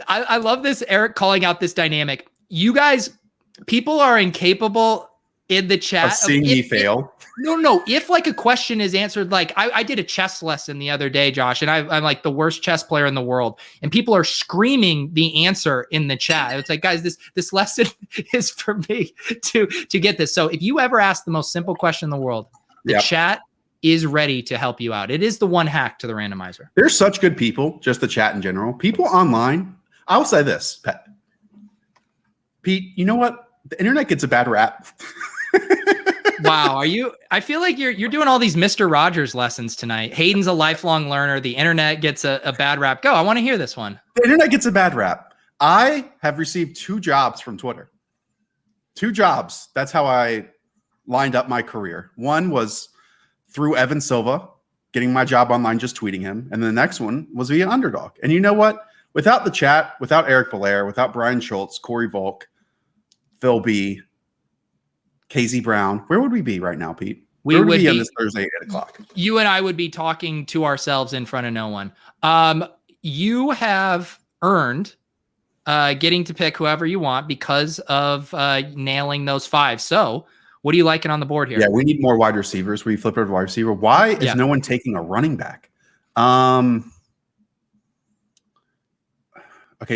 [SPEAKER 1] I love this, Eric, calling out this dynamic. You guys, people are incapable in the chat
[SPEAKER 2] of seeing me fail.
[SPEAKER 1] No. If like a question is answered, like I did a chess lesson the other day, Josh, and I'm like the worst chess player in the world, and people are screaming the answer in the chat. It's like, guys, this lesson is for me to get this. So if you ever ask the most simple question in the world, the chat is ready to help you out. It is the one hack to the randomizer.
[SPEAKER 2] They're such good people, just the chat in general. People online, I'll say this, Pete, you know what? The internet gets a bad rap.
[SPEAKER 1] Wow. I feel like you're doing all these Mr. Rogers lessons tonight. Hayden's a lifelong learner. The internet gets a bad rap. Go. I want to hear this one.
[SPEAKER 2] The internet gets a bad rap. I have received 2 jobs from Twitter. 2 jobs. That's how I lined up my career. One was through Evan Silva, getting my job online, just tweeting him. And the next one was via Underdog. And you know what? Without the chat, without Eric Belair, without Brian Schultz, Corey Volk, Phil B, KZ Brown, where would we be right now, Pete?
[SPEAKER 1] We would be
[SPEAKER 2] on this Thursday at 8 o'clock.
[SPEAKER 1] You and I would be talking to ourselves in front of no one. You have earned getting to pick whoever you want because of nailing those 5. So what are you liking on the board here?
[SPEAKER 2] Yeah, we need more wide receivers. We flip over wide receiver. Why is no one taking a running back? Okay,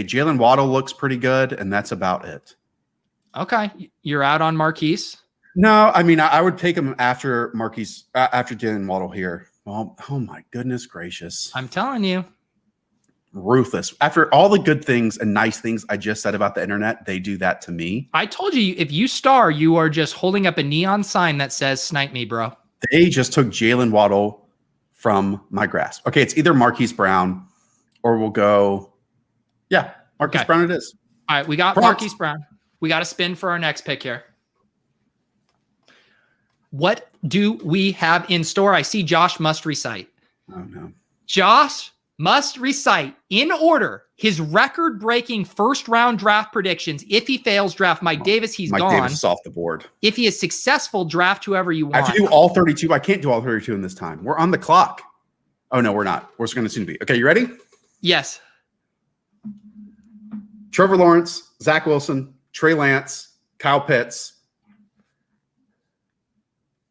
[SPEAKER 2] Jalen Waddle looks pretty good, and that's about it.
[SPEAKER 1] Okay, you're out on Marquise.
[SPEAKER 2] No, I mean I would take him after Marquise, after Jalen Waddle here. Well, oh my goodness gracious!
[SPEAKER 1] I'm telling you,
[SPEAKER 2] ruthless. After all the good things and nice things I just said about the internet, they do that to me.
[SPEAKER 1] I told you, if you star, you are just holding up a neon sign that says "Snipe me, bro."
[SPEAKER 2] They just took Jalen Waddle from my grasp. Okay, it's either Marquise Brown or we'll go. Yeah, Marquise Brown it is.
[SPEAKER 1] All right, we got Marquise Brown. We got to spin for our next pick here. What do we have in store? I see Josh must recite.
[SPEAKER 2] Oh, no.
[SPEAKER 1] Josh must recite in order his record-breaking first-round draft predictions. If he fails, draft Mike Davis. He's gone.
[SPEAKER 2] Mike Davis is off the board.
[SPEAKER 1] If he is successful, draft whoever you want.
[SPEAKER 2] I have to do all 32. I can't do all 32 in this time. We're on the clock. Oh, no, we're not. We're going to soon be. Okay, you ready?
[SPEAKER 1] Yes.
[SPEAKER 2] Trevor Lawrence, Zach Wilson, Trey Lance, Kyle Pitts.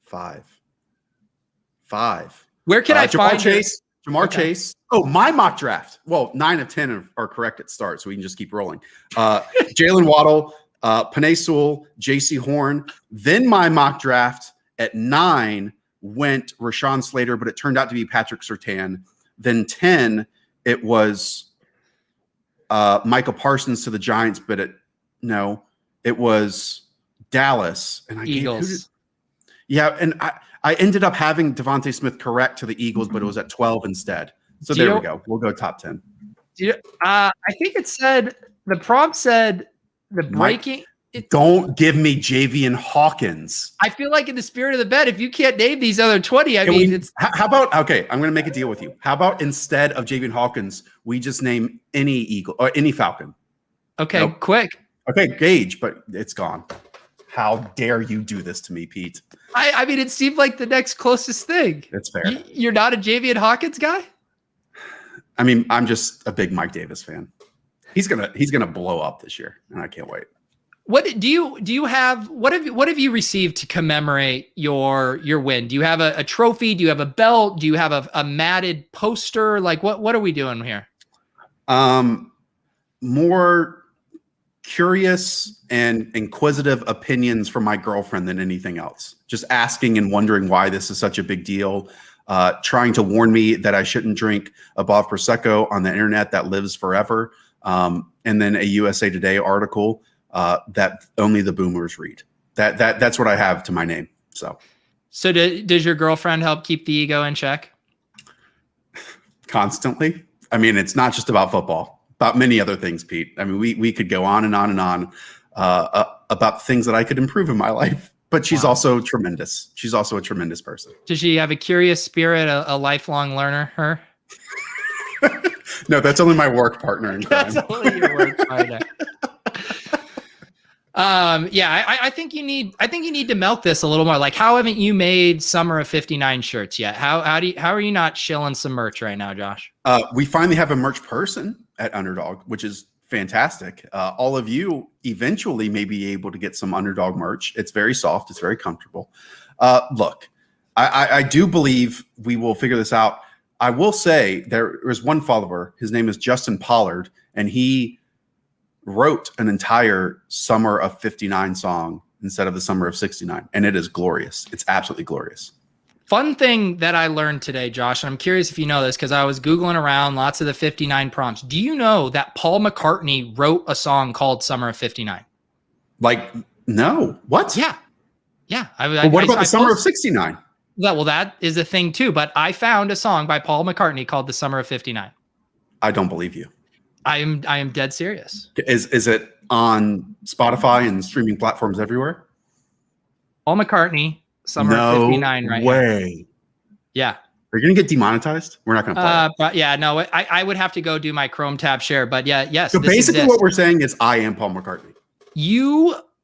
[SPEAKER 2] 5.
[SPEAKER 1] Where can I
[SPEAKER 2] Jamar
[SPEAKER 1] find
[SPEAKER 2] Chase? Jamar Chase. Oh, my mock draft. Well, 9 of 10 are correct at start, so we can just keep rolling. Jalen Waddle, Penei Sewell, J.C. Horn. Then my mock draft at 9 went Rashawn Slater, but it turned out to be Patrick Surtain. Then 10, it was Michael Parsons to the Giants, but it was Dallas and
[SPEAKER 1] Eagles.
[SPEAKER 2] And I ended up having Devontae Smith correct to the Eagles, but it was at 12 instead. So there we go. We'll go top 10.
[SPEAKER 1] I think it said the prompt said the breaking.
[SPEAKER 2] Don't give me Javian Hawkins.
[SPEAKER 1] I feel like in the spirit of the bet, if you can't name these other 20,
[SPEAKER 2] how about, okay, I'm going to make a deal with you. How about instead of Javian Hawkins, we just name any Eagle or any Falcon?
[SPEAKER 1] Okay,
[SPEAKER 2] Nope.
[SPEAKER 1] quick.
[SPEAKER 2] Okay, Gage, but it's gone. How dare you do this to me, Pete?
[SPEAKER 1] I mean, it seemed like the next closest thing.
[SPEAKER 2] It's fair.
[SPEAKER 1] You're not a Javian Hawkins guy?
[SPEAKER 2] I mean, I'm just a big Mike Davis fan. He's gonna blow up this year, and I can't wait.
[SPEAKER 1] What do you have? What have you received to commemorate your win? Do you have a trophy? Do you have a belt? Do you have a matted poster? Like what are we doing here?
[SPEAKER 2] More curious and inquisitive opinions from my girlfriend than anything else. Just asking and wondering why this is such a big deal. Trying to warn me that I shouldn't drink above Prosecco on the internet that lives forever. And then a USA Today article that only the boomers read. That's what I have to my name. So
[SPEAKER 1] does your girlfriend help keep the ego in check?
[SPEAKER 2] Constantly. I mean, it's not just about football, about many other things, Pete. I mean, we could go on and on and on about things that I could improve in my life. But she's also tremendous. She's also a tremendous person.
[SPEAKER 1] Does she have a curious spirit, a lifelong learner? Her?
[SPEAKER 2] No, that's only my work partner in crime.
[SPEAKER 1] That's only your work partner. I think you need to milk this a little more. Like, how haven't you made Summer of '59 shirts yet? How are you not shilling some merch right now, Josh?
[SPEAKER 2] We finally have a merch person at Underdog, which is fantastic. All of you eventually may be able to get some Underdog merch. It's very soft. It's very comfortable. Look, I do believe we will figure this out. I will say there was one follower. His name is Justin Pollard, and he wrote an entire Summer of '59 song instead of the Summer of '69, and it is glorious. It's absolutely glorious.
[SPEAKER 1] Fun thing that I learned today, Josh, and I'm curious if you know this because I was Googling around lots of the '59 prompts. Do you know that Paul McCartney wrote a song called Summer of '59?
[SPEAKER 2] Like, no. What?
[SPEAKER 1] Yeah.
[SPEAKER 2] What about the Summer of '69?
[SPEAKER 1] Well, that is a thing too, but I found a song by Paul McCartney called The Summer of '59.
[SPEAKER 2] I don't believe you.
[SPEAKER 1] I am dead serious.
[SPEAKER 2] Is it on Spotify and streaming platforms everywhere?
[SPEAKER 1] Paul McCartney, Summer of '59 right
[SPEAKER 2] No
[SPEAKER 1] here.
[SPEAKER 2] way.
[SPEAKER 1] Yeah.
[SPEAKER 2] Are you going to get demonetized? We're not going to play it.
[SPEAKER 1] But yeah, no, I would have to go do my Chrome tab share, but yes.
[SPEAKER 2] So basically what we're saying is I am Paul McCartney.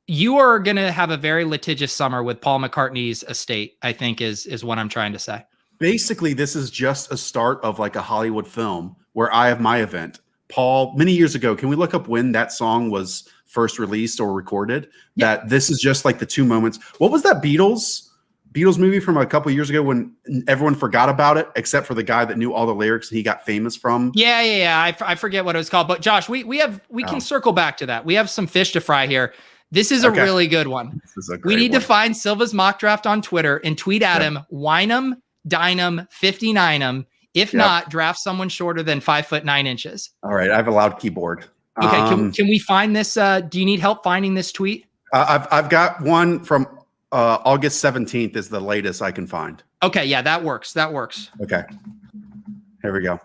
[SPEAKER 1] You are going to have a very litigious summer with Paul McCartney's estate, I think is what I'm trying to say.
[SPEAKER 2] Basically, this is just a start of like a Hollywood film where I have my event. Paul, many years ago, can we look up when that song was first released or recorded? Yeah. That this is just like the two moments. What was that Beatles movie from a couple of years ago when everyone forgot about it except for the guy that knew all the lyrics and he got famous from?
[SPEAKER 1] Yeah. I forget what it was called, but Josh, we can circle back to that. We have some fish to fry here. This is a really good one. We need to find Silva's mock draft on Twitter and tweet at him, Winem, Dynam, 59em. If not, draft someone shorter than 5'9".
[SPEAKER 2] All right. I have a loud keyboard.
[SPEAKER 1] Okay. Can we find this? Do you need help finding this tweet?
[SPEAKER 2] I've got one from August 17th is the latest I can find.
[SPEAKER 1] Okay. Yeah, that works.
[SPEAKER 2] Okay. Here we go.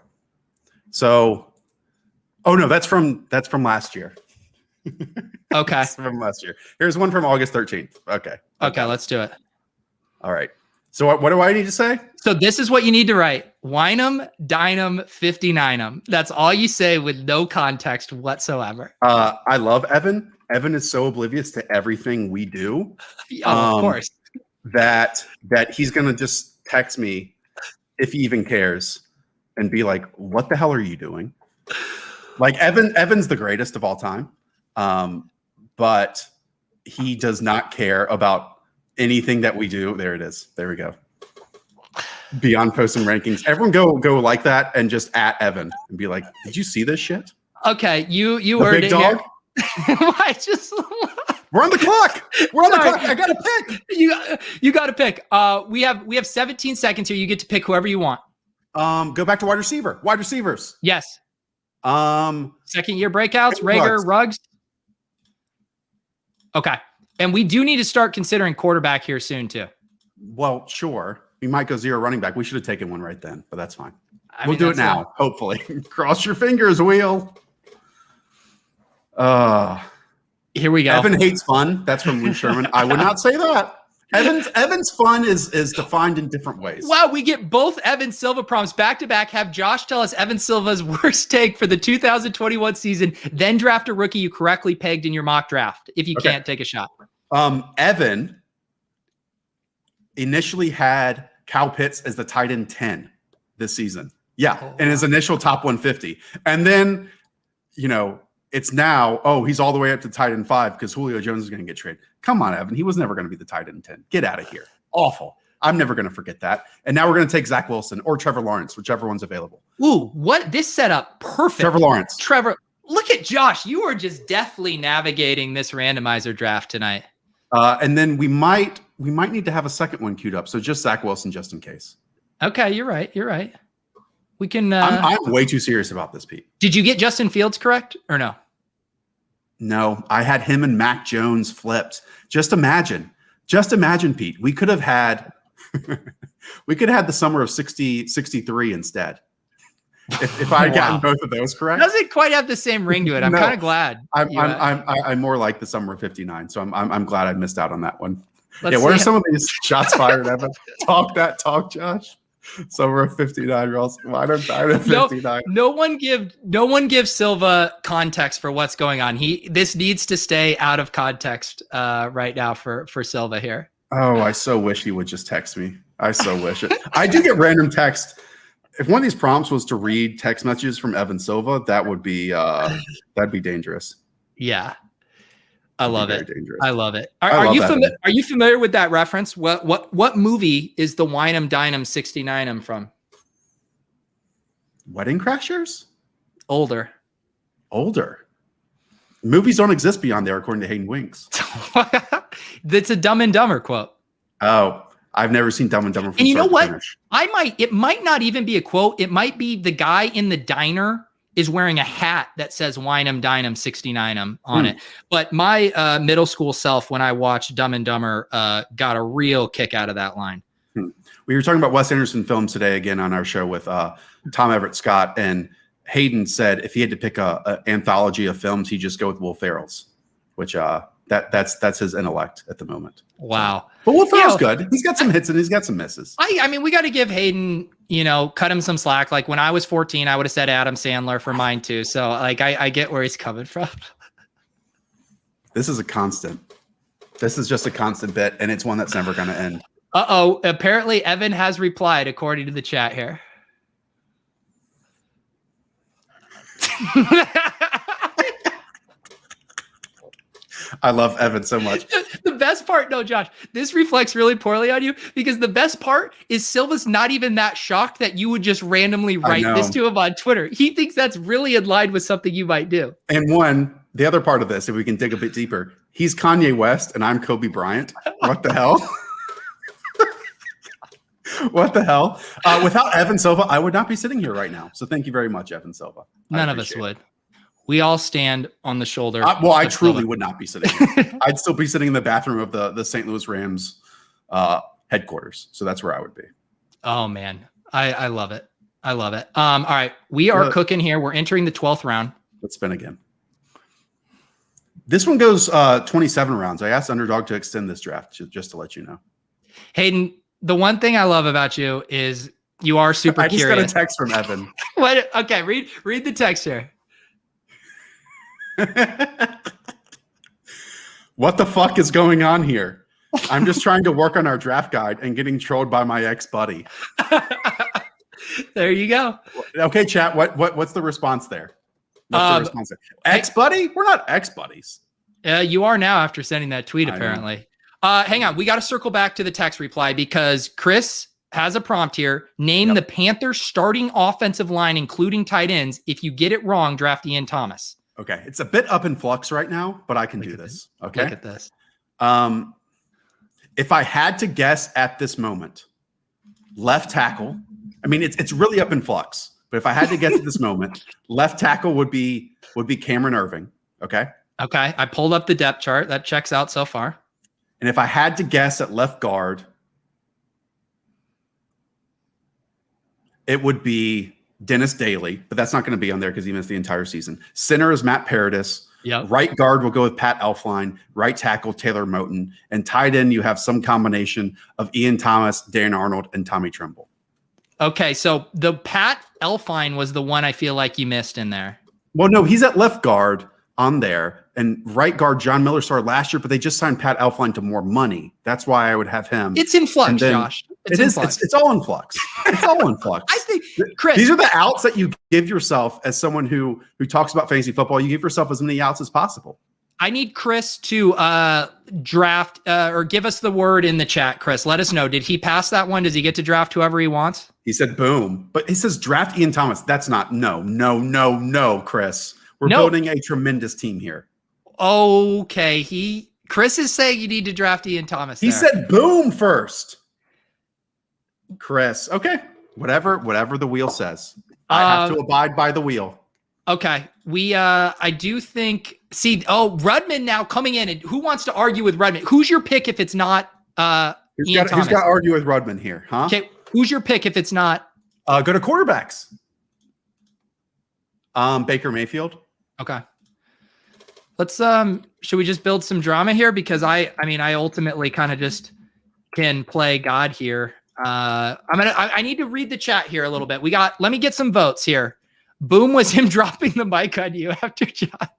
[SPEAKER 2] So, oh no, that's from last year.
[SPEAKER 1] Okay.
[SPEAKER 2] That's from last year. Here's one from August 13th. Okay.
[SPEAKER 1] Let's do it.
[SPEAKER 2] All right. So what do I need to say?
[SPEAKER 1] So this is what you need to write. Winem, Dynam, 59em. That's all you say with no context whatsoever.
[SPEAKER 2] I love Evan. Evan is so oblivious to everything we do.
[SPEAKER 1] Of course.
[SPEAKER 2] That he's going to just text me if he even cares and be like, what the hell are you doing? Like Evan's the greatest of all time. But he does not care about anything that we do. There it is. There we go. Beyond posting rankings. Everyone go like that and just at Evan and be like, did you see this shit?
[SPEAKER 1] Okay. You
[SPEAKER 2] the
[SPEAKER 1] heard
[SPEAKER 2] big
[SPEAKER 1] it
[SPEAKER 2] dog?
[SPEAKER 1] here.
[SPEAKER 2] We're on the clock. We're on the clock. I got to pick.
[SPEAKER 1] You got to pick. We have 17 seconds here. You get to pick whoever you want.
[SPEAKER 2] Go back to wide receiver. Wide receivers.
[SPEAKER 1] Yes. Second year breakouts, Rager, Ruggs. Okay. And we do need to start considering quarterback here soon too.
[SPEAKER 2] Well, sure. We might go zero running back. We should have taken one right then, but that's fine. We'll do it now, hopefully. Cross your fingers, Wheel.
[SPEAKER 1] Here we go.
[SPEAKER 2] Evan hates fun. That's from Lou Sherman. I would not say that. Evan's fun is defined in different ways.
[SPEAKER 1] Wow, we get both Evan Silva prompts back to back. Have Josh tell us Evan Silva's worst take for the 2021 season, then draft a rookie you correctly pegged in your mock draft if you can't take a shot.
[SPEAKER 2] Evan initially had Kyle Pitts as the tight end 10 this season. Yeah, in his initial top 150. And then, it's now, he's all the way up to tight end 5 because Julio Jones is going to get traded. Come on, Evan. He was never going to be the tight end 10. Get out of here. Awful. I'm never going to forget that. And now we're going to take Zach Wilson or Trevor Lawrence, whichever one's available.
[SPEAKER 1] Ooh, what? This setup, perfect.
[SPEAKER 2] Trevor Lawrence.
[SPEAKER 1] Look at Josh. You are just deftly navigating this randomizer draft tonight.
[SPEAKER 2] And then we might need to have a second one queued up. So just Zach Wilson, just in case.
[SPEAKER 1] Okay, you're right. We can.
[SPEAKER 2] I'm way too serious about this, Pete.
[SPEAKER 1] Did you get Justin Fields correct or no?
[SPEAKER 2] No, I had him and Mac Jones flipped. Just imagine, Pete. We could have had the summer of 63 instead. If I had gotten both of those correct.
[SPEAKER 1] Doesn't quite have the same ring to it. I'm kind of glad.
[SPEAKER 2] I'm more like the summer of 59. So I'm glad I missed out on that one. What are some of these shots fired, Evan? Talk, Josh. Summer of 59. Why don't I have 59?
[SPEAKER 1] No one give Silva context for what's going on. This needs to stay out of context right now for Silva here.
[SPEAKER 2] Oh, I so wish he would just text me. I so wish it. I do get random text. If one of these prompts was to read text messages from Evan Silva, that would be that'd be dangerous.
[SPEAKER 1] Yeah. I love it.
[SPEAKER 2] Dangerous.
[SPEAKER 1] I love it. Are you familiar with that reference? What movie is the Wine 'em Dine 'em 69 from?
[SPEAKER 2] Wedding Crashers?
[SPEAKER 1] Older.
[SPEAKER 2] Movies don't exist beyond there, according to Hayden Winks.
[SPEAKER 1] That's a Dumb and Dumber quote.
[SPEAKER 2] Oh, I've never seen Dumb and Dumber.
[SPEAKER 1] And you know what? It might not even be a quote. It might be the guy in the diner is wearing a hat that says Wine 'em Dine 'em 69 on it. But my middle school self, when I watched Dumb and Dumber, got a real kick out of that line.
[SPEAKER 2] We were talking about Wes Anderson films today again on our show with Tom Everett Scott, and Hayden said if he had to pick a anthology of films, he'd just go with Will Ferrell's, which that's his intellect at the moment.
[SPEAKER 1] Wow.
[SPEAKER 2] So, but Will Ferrell's good. He's got some hits and he's got some misses.
[SPEAKER 1] I mean, we got to give Hayden, cut him some slack. Like when I was 14, I would have said Adam Sandler for mine too. So like, I get where he's coming from.
[SPEAKER 2] This is a constant. This is just a constant bit, and it's one that's never going to end.
[SPEAKER 1] Uh-oh. Apparently Evan has replied according to the chat here.
[SPEAKER 2] I love Evan so much.
[SPEAKER 1] The best part, no, Josh, this reflects really poorly on you because the best part is Silva's not even that shocked that you would just randomly write this to him on Twitter. He thinks that's really in line with something you might do.
[SPEAKER 2] And the other part of this, if we can dig a bit deeper, he's Kanye West and I'm Kobe Bryant. What the hell? What the hell? Without Evan Silva, I would not be sitting here right now. So thank you very much, Evan Silva.
[SPEAKER 1] None of us would. We all stand on the shoulder.
[SPEAKER 2] I truly would not be sitting here. I'd still be sitting in the bathroom of the St. Louis Rams headquarters. So that's where I would be.
[SPEAKER 1] Oh, man. I love it. I love it. All right. We are cooking here. We're entering the 12th round.
[SPEAKER 2] Let's spin again. This one goes 27 rounds. I asked Underdog to extend this draft just to let you know.
[SPEAKER 1] Hayden, the one thing I love about you is you are super curious.
[SPEAKER 2] I just got a text from Evan.
[SPEAKER 1] What? Okay, read the text here.
[SPEAKER 2] What the fuck is going on here? I'm just trying to work on our draft guide and getting trolled by my ex-buddy.
[SPEAKER 1] There you go.
[SPEAKER 2] Okay, chat. What's the response there? What's the response there? Ex-buddy? We're not ex-buddies.
[SPEAKER 1] You are now after sending that tweet, apparently. Hang on. We got to circle back to the text reply because Chris has a prompt here. Name the Panthers starting offensive line, including tight ends. If you get it wrong, draft Ian Thomas.
[SPEAKER 2] Okay. It's a bit up in flux right now, but I can do this. Okay.
[SPEAKER 1] Look at this.
[SPEAKER 2] If I had to guess at this moment, left tackle, I mean, it's really up in flux, but if I had to guess at this moment, left tackle would be Cameron Irving. Okay.
[SPEAKER 1] Okay. I pulled up the depth chart. That checks out so far.
[SPEAKER 2] And if I had to guess at left guard, it would be Dennis Daly, but that's not going to be on there because he missed the entire season. Center is Matt Paradis.
[SPEAKER 1] Yep.
[SPEAKER 2] Right guard will go with Pat Elflein. Right tackle, Taylor Moton. And tight end, you have some combination of Ian Thomas, Dan Arnold, and Tommy Tremble.
[SPEAKER 1] Okay, so the Pat Elflein was the one I feel like you missed in there.
[SPEAKER 2] Well, no, he's at left guard on there. And right guard, John Miller started last year, but they just signed Pat Elflein to more money. That's why I would have him.
[SPEAKER 1] It's in flux, Josh.
[SPEAKER 2] It's all in flux. It's all in flux.
[SPEAKER 1] I think, Chris,
[SPEAKER 2] these are the outs that you give yourself as someone who talks about fantasy football. You give yourself as many outs as possible.
[SPEAKER 1] I need Chris to draft or give us the word in the chat. Chris, let us know. Did he pass that one? Does he get to draft whoever he wants?
[SPEAKER 2] He said boom, but he says draft Ian Thomas. That's not no, Chris. We're building a tremendous team here.
[SPEAKER 1] Okay, Chris is saying you need to draft Ian Thomas.
[SPEAKER 2] He said boom first. Chris, okay, whatever the wheel says. I have to abide by the wheel.
[SPEAKER 1] Okay, I do think. See, Rudman now coming in, and who wants to argue with Rudman? Who's your pick if it's not Ian Thomas?
[SPEAKER 2] Who's got to argue with Rudman here, huh?
[SPEAKER 1] Okay, who's your pick if it's not?
[SPEAKER 2] Go to quarterbacks. Baker Mayfield.
[SPEAKER 1] Okay. Let's should we just build some drama here? Because I ultimately kind of just can play God here. I need to read the chat here a little bit. Let me get some votes here. Boom was him dropping the mic on you after John.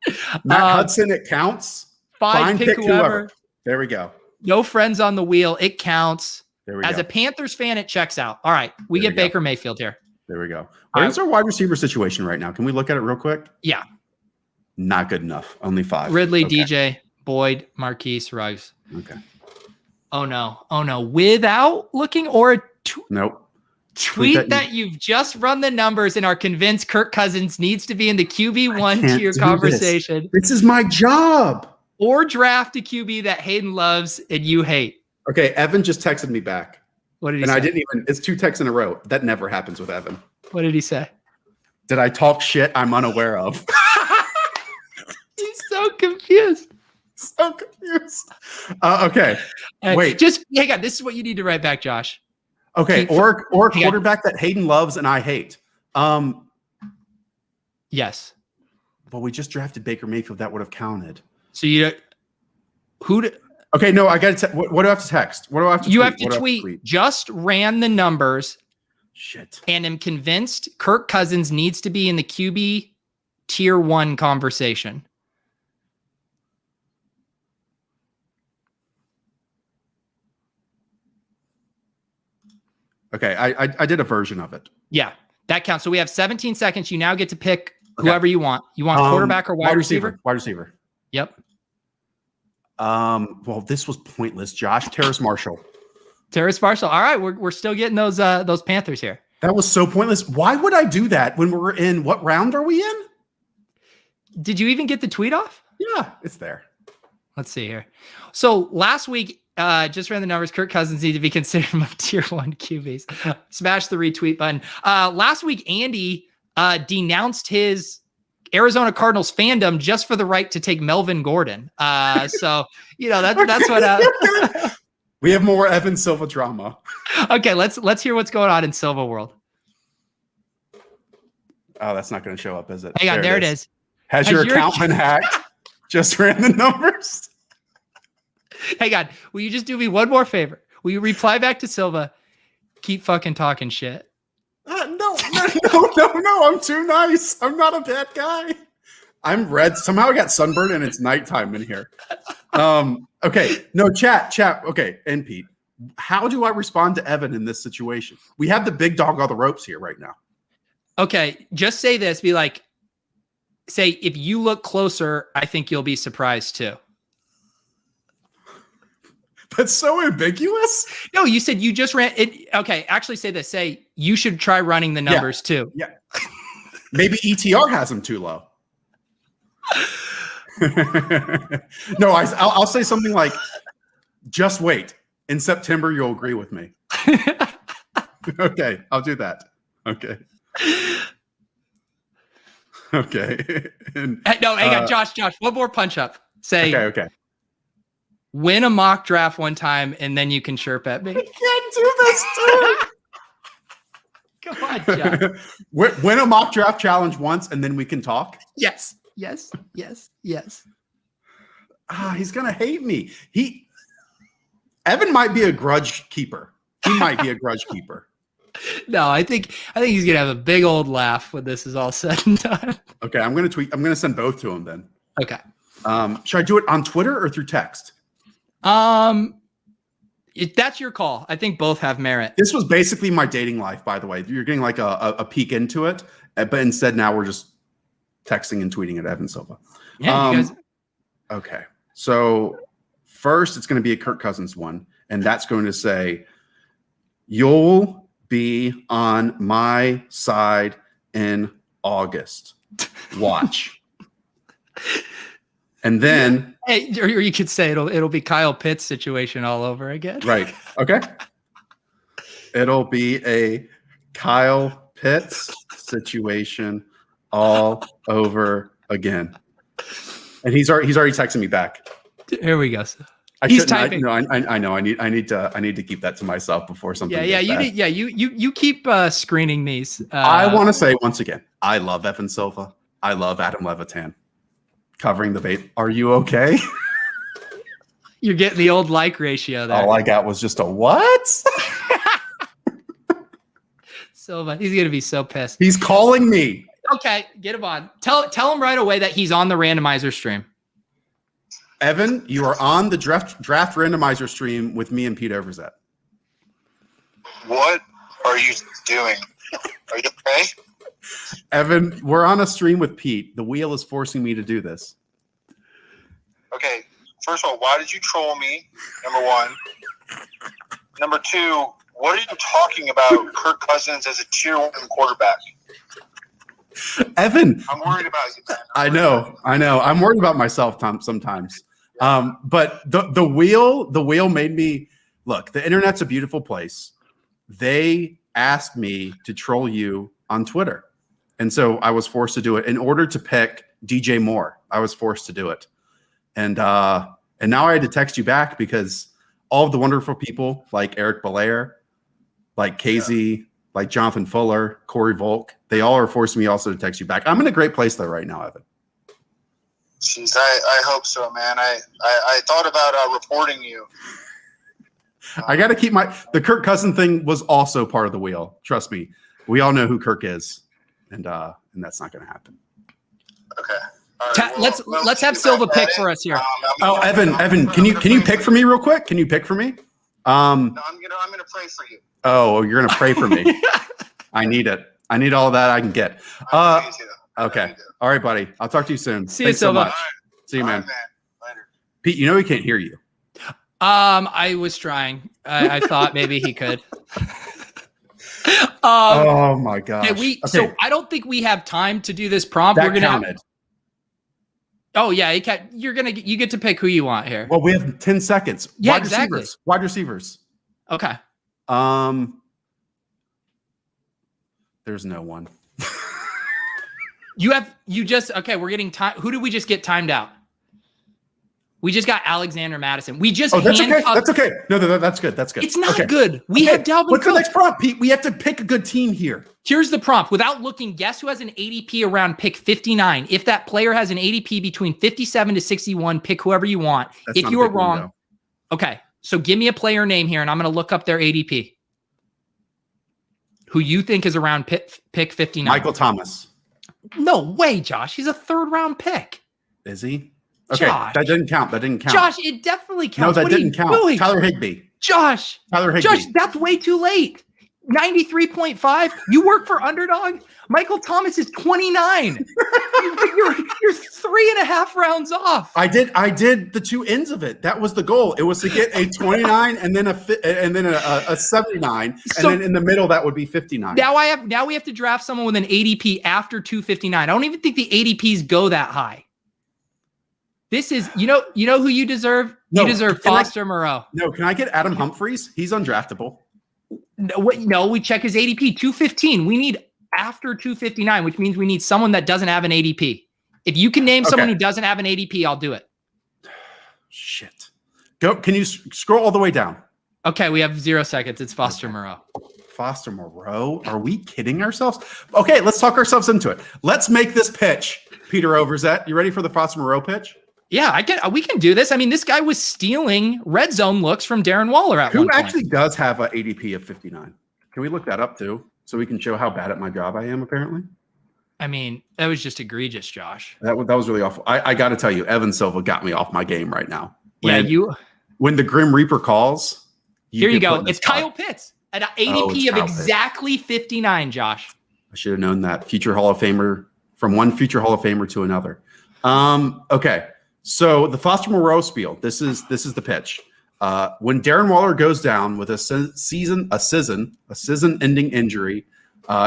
[SPEAKER 2] Matt Hudson, it counts.
[SPEAKER 1] Fine, pick whoever.
[SPEAKER 2] There we go.
[SPEAKER 1] No friends on the wheel. It counts.
[SPEAKER 2] There we go.
[SPEAKER 1] As a Panthers fan, it checks out. All right. We get Baker Mayfield here.
[SPEAKER 2] There we go. Where's our wide receiver situation right now? Can we look at it real quick?
[SPEAKER 1] Yeah.
[SPEAKER 2] Not good enough. Only 5.
[SPEAKER 1] Ridley, okay. DJ, Boyd, Marquise, Ruggs.
[SPEAKER 2] Okay.
[SPEAKER 1] Oh no. Without looking or
[SPEAKER 2] nope.
[SPEAKER 1] Tweet that you've just run the numbers and are convinced Kirk Cousins needs to be in the QB1 tier conversation.
[SPEAKER 2] This is my job.
[SPEAKER 1] Or draft a QB that Hayden loves and you hate.
[SPEAKER 2] Okay, Evan just texted me back.
[SPEAKER 1] What did he say?
[SPEAKER 2] I didn't even, it's 2 texts in a row. That never happens with Evan.
[SPEAKER 1] What did he say?
[SPEAKER 2] Did I talk shit I'm unaware of?
[SPEAKER 1] He's so confused.
[SPEAKER 2] Okay. Wait.
[SPEAKER 1] Hang on. This is what you need to write back, Josh.
[SPEAKER 2] Okay. Or a quarterback that Hayden loves and I hate.
[SPEAKER 1] Yes.
[SPEAKER 2] Well, we just drafted Baker Mayfield. That would have counted.
[SPEAKER 1] So
[SPEAKER 2] okay, no, I got to. What do I have to text? What do I have to?
[SPEAKER 1] You have to tweet. Just ran the numbers.
[SPEAKER 2] Shit.
[SPEAKER 1] And am convinced Kirk Cousins needs to be in the QB tier 1 conversation.
[SPEAKER 2] Okay, I did a version of it.
[SPEAKER 1] Yeah, that counts. So we have 17 seconds. You now get to pick whoever you want. You want quarterback or wide receiver?
[SPEAKER 2] Wide receiver.
[SPEAKER 1] Yep.
[SPEAKER 2] Well, this was pointless, Josh. Terrace Marshall.
[SPEAKER 1] Terrace Marshall. All right, we're still getting those Panthers here.
[SPEAKER 2] That was so pointless. Why would I do that when we're in what round are we in?
[SPEAKER 1] Did you even get the tweet off?
[SPEAKER 2] Yeah, it's there.
[SPEAKER 1] Let's see here. So last week, just ran the numbers. Kirk Cousins need to be considered among tier 1 QBs. Smash the retweet button. Last week, Andy denounced his Arizona Cardinals fandom just for the right to take Melvin Gordon. So that's what.
[SPEAKER 2] We have more Evan Silva drama.
[SPEAKER 1] Okay, let's hear what's going on in Silva world.
[SPEAKER 2] Oh, that's not going to show up, is it?
[SPEAKER 1] Hang on, there it is.
[SPEAKER 2] Has your account been hacked? Just ran the numbers.
[SPEAKER 1] Hang on. Will you just do me one more favor? Will you reply back to Silva? Keep fucking talking shit.
[SPEAKER 2] No. I'm too nice. I'm not a bad guy. I'm red. Somehow I got sunburned and it's nighttime in here. Okay. No, chat. Okay. And Pete, how do I respond to Evan in this situation? We have the big dog on the ropes here right now.
[SPEAKER 1] Okay. Just say this. Be like, say, if you look closer, I think you'll be surprised too.
[SPEAKER 2] That's so ambiguous.
[SPEAKER 1] No, you said you just ran it. Okay. Actually say this. Say you should try running the numbers too.
[SPEAKER 2] Yeah. Maybe ETR has them too low. No, I'll say something like, just wait. In September, you'll agree with me. Okay, I'll do that. Okay. And,
[SPEAKER 1] no, hang on, Josh, one more punch up. Say,
[SPEAKER 2] okay.
[SPEAKER 1] Win a mock draft one time, and then you can chirp at me.
[SPEAKER 2] I can't do this, dude.
[SPEAKER 1] Come God, Josh.
[SPEAKER 2] Win a mock draft challenge once, and then we can talk.
[SPEAKER 1] Yes.
[SPEAKER 2] He's gonna hate me. Evan might be a grudge keeper. He might be a grudge keeper.
[SPEAKER 1] No, I think he's gonna have a big old laugh when this is all said and done.
[SPEAKER 2] Okay, I'm gonna send both to him then.
[SPEAKER 1] Okay.
[SPEAKER 2] Should I do it on Twitter or through text?
[SPEAKER 1] That's your call. I think both have merit.
[SPEAKER 2] This was basically my dating life, by the way. You're getting like a peek into it, but instead now we're just texting and tweeting at Evan Silva.
[SPEAKER 1] Yeah, you guys.
[SPEAKER 2] Okay, so first it's going to be a Kirk Cousins one, and that's going to say, "You'll be on my side in August. Watch." And then,
[SPEAKER 1] hey, or you could say it'll be Kyle Pitts situation all over again.
[SPEAKER 2] right? Okay, it'll be a Kyle Pitts situation all over again. And he's already texting me back.
[SPEAKER 1] Here we go.
[SPEAKER 2] He's
[SPEAKER 1] typing.
[SPEAKER 2] I know. I need to keep that to myself before something.
[SPEAKER 1] You keep screening these.
[SPEAKER 2] I want to say once again, I love Evan Silva. I love Adam Levitan. Covering the bait. Are you okay?
[SPEAKER 1] You're getting the old like ratio there.
[SPEAKER 2] All I got was just a what?
[SPEAKER 1] Silva, he's gonna be so pissed.
[SPEAKER 2] He's calling me.
[SPEAKER 1] Okay, get him on. Tell him right away that he's on the randomizer stream.
[SPEAKER 2] Evan, you are on the draft randomizer stream with me and Pete Overzet.
[SPEAKER 3] What are you doing? Are you okay?
[SPEAKER 2] Evan, we're on a stream with Pete. The wheel is forcing me to do this.
[SPEAKER 3] Okay, first of all, why did you troll me? Number one. Number two, what are you talking about Kirk Cousins as a tier 1 quarterback?
[SPEAKER 2] Evan,
[SPEAKER 3] I'm worried about you, man.
[SPEAKER 2] I know. I'm worried about myself sometimes. But the wheel made me look. The internet's a beautiful place. They asked me to troll you on Twitter, and so I was forced to do it in order to pick DJ Moore. I was forced to do it, and now I had to text you back because all of the wonderful people like Eric Belair, like Casey, like Jonathan Fuller, Corey Volk, they all are forcing me also to text you back. I'm in a great place though right now, Evan.
[SPEAKER 3] Jeez, I hope so, man. I thought about reporting you.
[SPEAKER 2] I got to keep the Kirk Cousins thing was also part of the wheel. Trust me. We all know who Kirk is, and that's not going to happen.
[SPEAKER 3] Okay. All right,
[SPEAKER 1] let's have Silva pick for us here.
[SPEAKER 2] Evan, can you pick for me real quick? Can you pick for me?
[SPEAKER 3] No, I'm gonna pray for you.
[SPEAKER 2] Oh, you're gonna pray for me. I need it. I need all that I can get. Okay. All right, buddy. I'll talk to you soon.
[SPEAKER 1] See you, Silva.
[SPEAKER 2] So much. See you, man.
[SPEAKER 3] Later.
[SPEAKER 2] Pete, you know he can't hear you.
[SPEAKER 1] I was trying. I thought maybe he could.
[SPEAKER 2] Oh my gosh.
[SPEAKER 1] Okay, so I don't think we have time to do this prompt.
[SPEAKER 2] That
[SPEAKER 1] We're gonna
[SPEAKER 2] counted.
[SPEAKER 1] Oh yeah, you get to pick who you want here.
[SPEAKER 2] Well, we have 10 seconds.
[SPEAKER 1] Yeah,
[SPEAKER 2] Wide
[SPEAKER 1] exactly.
[SPEAKER 2] receivers. Wide receivers.
[SPEAKER 1] Okay.
[SPEAKER 2] There's no one.
[SPEAKER 1] We're getting time. Who did we just get timed out? We just got Alexander Madison. We just
[SPEAKER 2] that's okay. That's okay. No, that's good. That's good.
[SPEAKER 1] It's not
[SPEAKER 2] okay.
[SPEAKER 1] good. We have Dalvin
[SPEAKER 2] What's
[SPEAKER 1] Cook.
[SPEAKER 2] the next prompt, Pete? We have to pick a good team here.
[SPEAKER 1] Here's the prompt. Without looking, guess who has an ADP around pick 59? If that player has an ADP between 57 to 61, pick whoever you want. If you are wrong, okay. So give me a player name here, and I'm going to look up their ADP. Who you think is around pick 59?
[SPEAKER 2] Michael Thomas.
[SPEAKER 1] No way, Josh. He's a 3rd round pick.
[SPEAKER 2] Is he? Okay,
[SPEAKER 1] Josh.
[SPEAKER 2] that didn't count.
[SPEAKER 1] Josh, it definitely counts.
[SPEAKER 2] No, that didn't count.
[SPEAKER 1] Doing?
[SPEAKER 2] Tyler Higbee.
[SPEAKER 1] Josh, that's way too late. 93.5. You work for Underdog. Michael Thomas is 29. you're 3.5 rounds off.
[SPEAKER 2] I did the two ends of it. That was the goal. It was to get a 29 and then a 79, and then in the middle that would be 59.
[SPEAKER 1] Now we have to draft someone with an ADP after 259. I don't even think the ADPs go that high. This is you know who you deserve. You deserve Foster Moreau.
[SPEAKER 2] No, can I get Adam Humphries? He's undraftable.
[SPEAKER 1] No, we check his ADP 215. We need after 259, which means we need someone that doesn't have an ADP. If you can name someone who doesn't have an ADP, I'll do it.
[SPEAKER 2] Shit. Go. Can you scroll all the way down?
[SPEAKER 1] Okay, we have 0 seconds. It's Foster Moreau.
[SPEAKER 2] Foster Moreau? Are we kidding ourselves? Okay, let's talk ourselves into it. Let's make this pitch. Peter Overzet, you ready for the Foster Moreau pitch?
[SPEAKER 1] Yeah, we can do this. I mean, this guy was stealing red zone looks from Darren Waller at one point.
[SPEAKER 2] Who actually does have an ADP of 59? Can we look that up too? So we can show how bad at my job I am, apparently.
[SPEAKER 1] I mean, that was just egregious, Josh.
[SPEAKER 2] That was really awful. I got to tell you, Evan Silva got me off my game right now. When the Grim Reaper calls.
[SPEAKER 1] Here you go. It's Kyle Pitts at an ADP of exactly 59, Josh.
[SPEAKER 2] I should have known that. Future Hall of Famer, from one future Hall of Famer to another. Okay. So the Foster Moreau spiel. This is the pitch. When Darren Waller goes down with a season-ending injury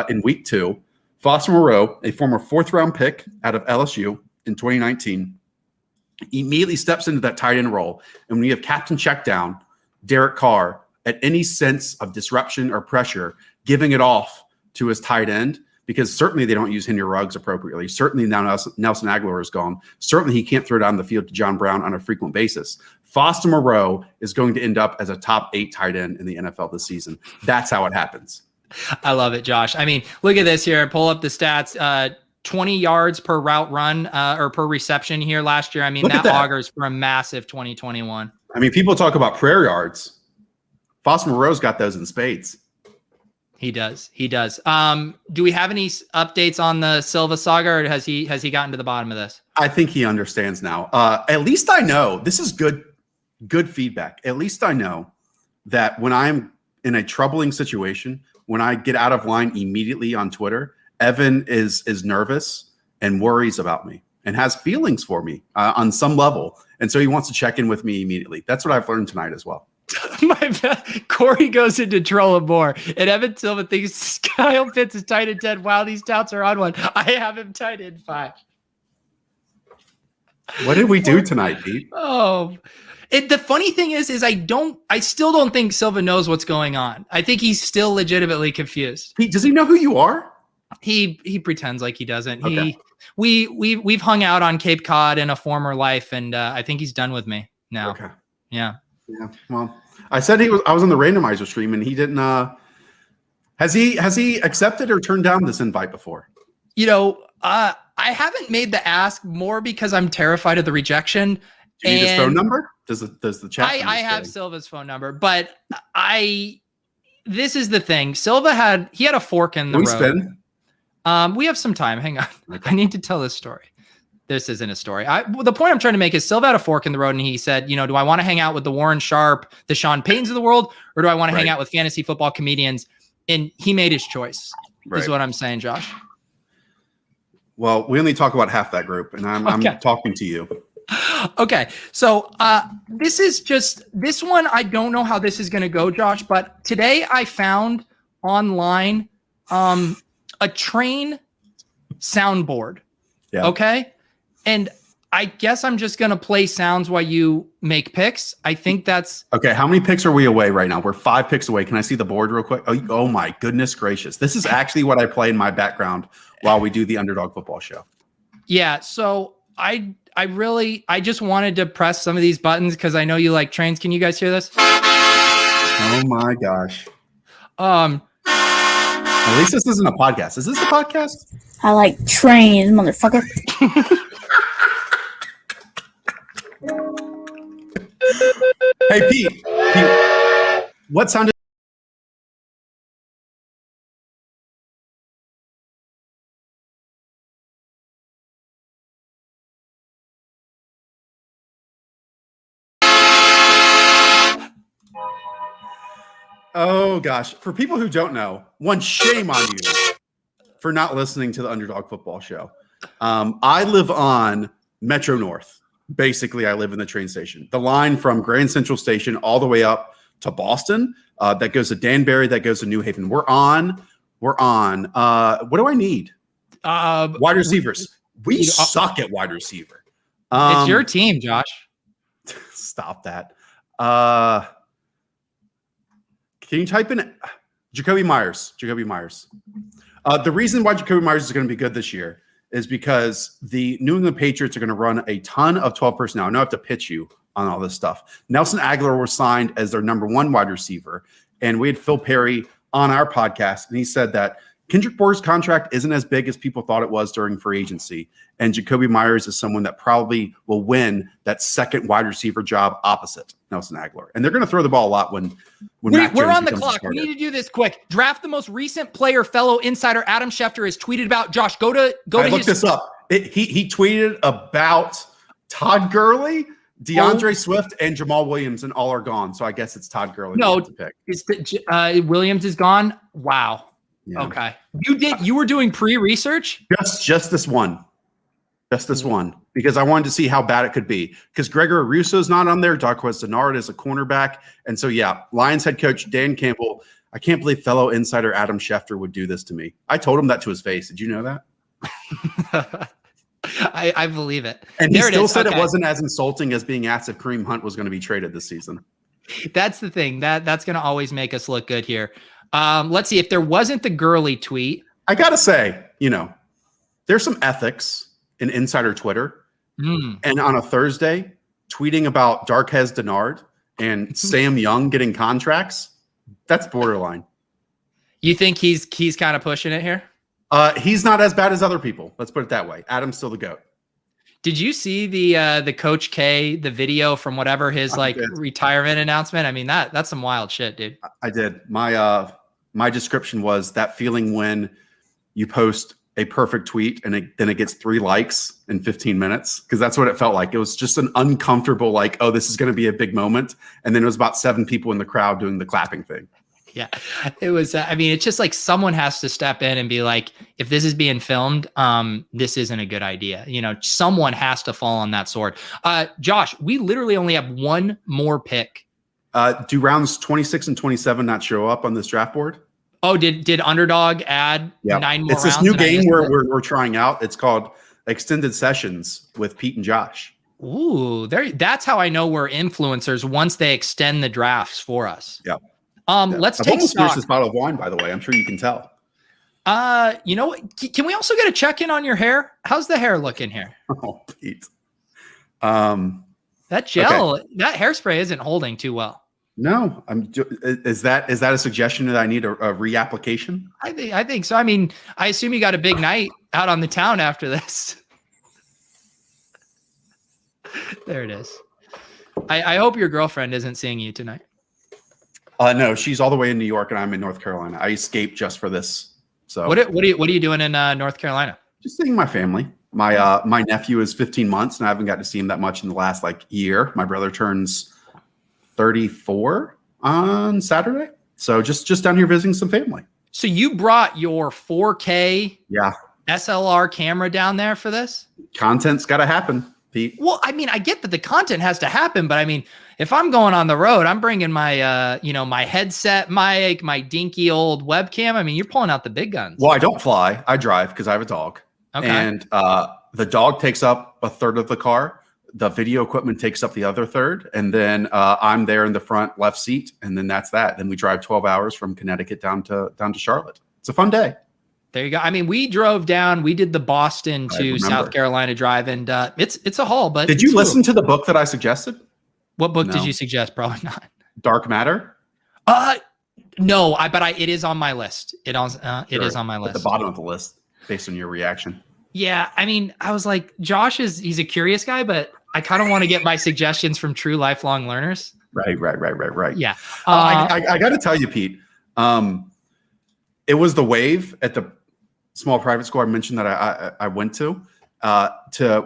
[SPEAKER 2] in week 2, Foster Moreau, a former 4th-round pick out of LSU in 2019, immediately steps into that tight end role. And when you have captain check down, Derek Carr, at any sense of disruption or pressure, giving it off to his tight end, because certainly they don't use Henry Ruggs appropriately. Certainly now Nelson Aguilar is gone. Certainly he can't throw down the field to John Brown on a frequent basis. Foster Moreau is going to end up as a top 8 tight end in the NFL this season. That's how it happens.
[SPEAKER 1] I love it, Josh. I mean, look at this here. Pull up the stats. 20 yards per route run or per reception here last year. I mean, that augurs for a massive 2021.
[SPEAKER 2] I mean, people talk about prayer yards. Foster Moreau's got those in spades.
[SPEAKER 1] He does. Do we have any updates on the Silva saga, or has he gotten to the bottom of this?
[SPEAKER 2] I think he understands now. At least I know this is good feedback. At least I know that when I'm in a troubling situation, when I get out of line immediately on Twitter, Evan is nervous and worries about me and has feelings for me on some level. And so he wants to check in with me immediately. That's what I've learned tonight as well.
[SPEAKER 1] My bad. Corey goes into troll him more. And Evan Silva thinks Kyle Pitts is tight end 10. Wow, these touts are on one. I have him tight end 5.
[SPEAKER 2] What did we do tonight, Pete?
[SPEAKER 1] Oh, the funny thing is I still don't think Silva knows what's going on. I think he's still legitimately confused.
[SPEAKER 2] Does he know who you are?
[SPEAKER 1] He pretends like he doesn't.
[SPEAKER 2] Okay.
[SPEAKER 1] We've hung out on Cape Cod in a former life, and I think he's done with me now.
[SPEAKER 2] Okay.
[SPEAKER 1] Yeah.
[SPEAKER 2] Yeah. Well, I said I was on the randomizer stream, and he didn't. Has he accepted or turned down this invite before?
[SPEAKER 1] I haven't made the ask more because I'm terrified of the rejection.
[SPEAKER 2] Do you need his phone number? Does the chat?
[SPEAKER 1] I have Silva's phone number, but this is the thing. Silva had a fork in the road. We have some time. Hang on. Okay. I need to tell this story. This isn't a story. The point I'm trying to make is Silva had a fork in the road, and he said, do I want to hang out with the Warren Sharp, the Sean Paytons of the world, or do I want to hang out with fantasy football comedians? And he made his choice. Right. Is what I'm saying, Josh.
[SPEAKER 2] Well, we only talk about half that group, and I'm talking to you.
[SPEAKER 1] Okay, so this one, I don't know how this is going to go, Josh, but today I found online a train soundboard. Yeah. Okay, and I guess I'm just going to play sounds while you make picks. I think that's
[SPEAKER 2] okay. How many picks are we away right now? We're 5 picks away. Can I see the board real quick? Oh my goodness gracious! This is actually what I play in my background while we do the Underdog Football Show. Yeah.
[SPEAKER 1] So I just wanted to press some of these buttons because I know you like trains. Can you guys hear this?
[SPEAKER 2] Oh my gosh. At least this isn't a podcast. Is this a podcast?
[SPEAKER 5] I like trains, motherfucker.
[SPEAKER 2] Hey, Pete, what sounded? Oh gosh, for people who don't know, shame on you for not listening to the Underdog Football Show. I live on Metro North. Basically, I live in the train station. The line from Grand Central Station all the way up to Boston, that goes to Danbury, that goes to New Haven. We're on. What do I need? Wide receivers. We suck at wide receiver.
[SPEAKER 1] It's your team, Josh.
[SPEAKER 2] Stop that. Can you type in Jacoby Myers? The reason why Jacoby Myers is going to be good this year is because the New England Patriots are going to run a ton of 12 personnel. I know I have to pitch you on all this stuff. Nelson Aguilar was signed as their number 1 wide receiver, and we had Phil Perry on our podcast, and he said that Kendrick Bourne's contract isn't as big as people thought it was during free agency. And Jacoby Myers is someone that probably will win that second wide receiver job opposite Nelson Aguilar. And they're going to throw the ball a lot when Mac
[SPEAKER 1] we're
[SPEAKER 2] Jones
[SPEAKER 1] on the
[SPEAKER 2] becomes
[SPEAKER 1] clock.
[SPEAKER 2] starter.
[SPEAKER 1] We need to do this quick. Draft the most recent player fellow insider Adam Schefter has tweeted about. Josh, go to
[SPEAKER 2] Look this up. He tweeted about Todd Gurley, DeAndre Swift, and Jamal Williams, and all are gone. So I guess it's Todd Gurley.
[SPEAKER 1] No,
[SPEAKER 2] to pick.
[SPEAKER 1] Williams is gone. Wow.
[SPEAKER 2] Yeah.
[SPEAKER 1] Okay. You were doing pre-research?
[SPEAKER 2] Just this one. Just this one. Because I wanted to see how bad it could be. Because Gregory Russo's not on there. Darquez Denard is a cornerback. And so, yeah, Lions head coach Dan Campbell. I can't believe fellow insider Adam Schefter would do this to me. I told him that to his face. Did you know that?
[SPEAKER 1] I believe it.
[SPEAKER 2] And he still said it wasn't as insulting as being asked if Kareem Hunt was going to be traded this season.
[SPEAKER 1] That's the thing. That's going to always make us look good here. Let's see. If there wasn't the Gurley tweet.
[SPEAKER 2] I got to say, there's some ethics in insider Twitter. And on a Thursday, tweeting about Darquez Denard and Sam Young getting contracts, that's borderline.
[SPEAKER 1] You think he's kind of pushing it here?
[SPEAKER 2] He's not as bad as other people. Let's put it that way. Adam's still the GOAT. Did
[SPEAKER 1] you see the Coach K, the video from whatever his retirement announcement? I mean, that's some wild shit, dude.
[SPEAKER 2] I did. My description was that feeling when you post a perfect tweet and then it gets 3 likes in 15 minutes, because that's what it felt like. It was just an uncomfortable, like, oh, this is going to be a big moment. And then it was about 7 people in the crowd doing the clapping thing.
[SPEAKER 1] Yeah, it was. It's just like someone has to step in and be like, if this is being filmed, this isn't a good idea. Someone has to fall on that sword. Josh, we literally only have one more pick.
[SPEAKER 2] Do rounds 26 and 27 not show up on this draft board?
[SPEAKER 1] Oh, did Underdog add 9 more rounds?
[SPEAKER 2] It's this new game we're trying out. It's called Extended Sessions with Pete and Josh.
[SPEAKER 1] Ooh, that's how I know we're influencers once they extend the drafts for us.
[SPEAKER 2] Yeah.
[SPEAKER 1] Let's
[SPEAKER 2] I've
[SPEAKER 1] take
[SPEAKER 2] almost
[SPEAKER 1] stock.
[SPEAKER 2] finished this bottle of wine, by the way. I'm sure you can tell.
[SPEAKER 1] You know what? Can we also get a check-in on your hair? How's the hair looking here?
[SPEAKER 2] Oh, Pete.
[SPEAKER 1] That gel, that hairspray isn't holding too well.
[SPEAKER 2] No, is that a suggestion that I need a reapplication?
[SPEAKER 1] I think so. I assume you got a big night out on the town after this. There it is. I hope your girlfriend isn't seeing you tonight.
[SPEAKER 2] No, she's all the way in New York and I'm in North Carolina. I escaped just for this. So
[SPEAKER 1] what are you doing in North Carolina?
[SPEAKER 2] Just seeing my family. My nephew is 15 months and I haven't got to see him that much in the last year. My brother turns 34 on Saturday. So just down here visiting some family. So
[SPEAKER 1] you brought your 4K SLR camera down there for this?
[SPEAKER 2] Content's got to happen, Pete.
[SPEAKER 1] Well, I get that the content has to happen, but if I'm going on the road, I'm bringing my my headset mic, my dinky old webcam. You're pulling out the big guns.
[SPEAKER 2] Well, I don't fly. I drive because I have a dog.
[SPEAKER 1] Okay.
[SPEAKER 2] And the dog takes up a third of the car. The video equipment takes up the other third. And then I'm there in the front left seat. And then that's that. Then we drive 12 hours from Connecticut down to Charlotte. It's a fun day.
[SPEAKER 1] There you go. We drove down. We did the Boston to South Carolina drive, and it's a haul. But
[SPEAKER 2] did you listen to the book that I suggested?
[SPEAKER 1] What book did you suggest? Probably not.
[SPEAKER 2] Dark Matter.
[SPEAKER 1] No. It is on my list. It is on my list.
[SPEAKER 2] At the bottom of the list, based on your reaction.
[SPEAKER 1] Yeah, I was like, Josh he's a curious guy, but I kind of want to get my suggestions from true lifelong learners.
[SPEAKER 2] Right.
[SPEAKER 1] Yeah.
[SPEAKER 2] I got to tell you, Pete. It was the wave at the small private school I mentioned that I went to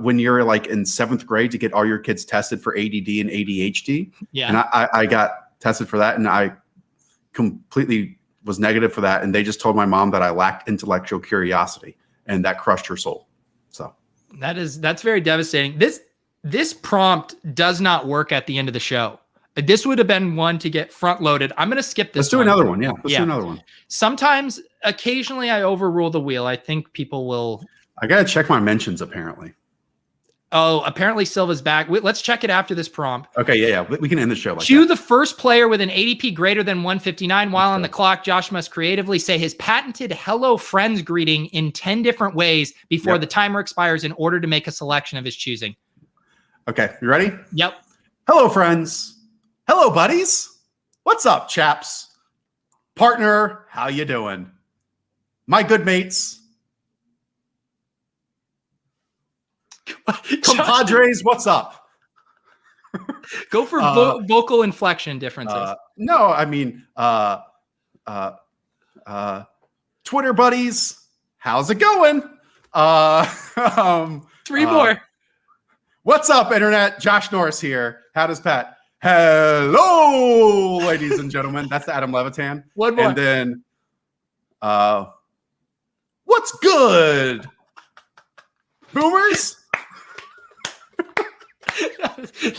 [SPEAKER 2] when you're in 7th grade to get all your kids tested for ADD and ADHD.
[SPEAKER 1] Yeah.
[SPEAKER 2] And I got tested for that, and I completely was negative for that. And they just told my mom that I lacked intellectual curiosity, and that crushed her soul. So
[SPEAKER 1] that's very devastating. This prompt does not work at the end of the show. This would have been one to get front loaded. I'm going to skip this.
[SPEAKER 2] Let's do another one. Yeah. Let's do another one.
[SPEAKER 1] Occasionally I overrule the wheel. I think people will.
[SPEAKER 2] I got to check my mentions apparently.
[SPEAKER 1] Oh, apparently Silva's back. Let's check it after this prompt.
[SPEAKER 2] Okay. Yeah. We can end the show.
[SPEAKER 1] Choose the first player with an ADP greater than 159. While on the clock, Josh must creatively say his patented hello friends greeting in 10 different ways before the timer expires in order to make a selection of his choosing.
[SPEAKER 2] Okay. You ready?
[SPEAKER 1] Yep.
[SPEAKER 2] Hello, friends. Hello, buddies. What's up, chaps? Partner, how you doing? My good mates. Compadres, what's up?
[SPEAKER 1] Go for vocal inflection differences.
[SPEAKER 2] No, I mean, Twitter buddies, how's it going?
[SPEAKER 1] Three more.
[SPEAKER 2] What's up, Internet? Josh Norris here. How does Pat? Hello, ladies and gentlemen. That's the Adam Levitan.
[SPEAKER 1] One more.
[SPEAKER 2] And then, what's good? Boomers?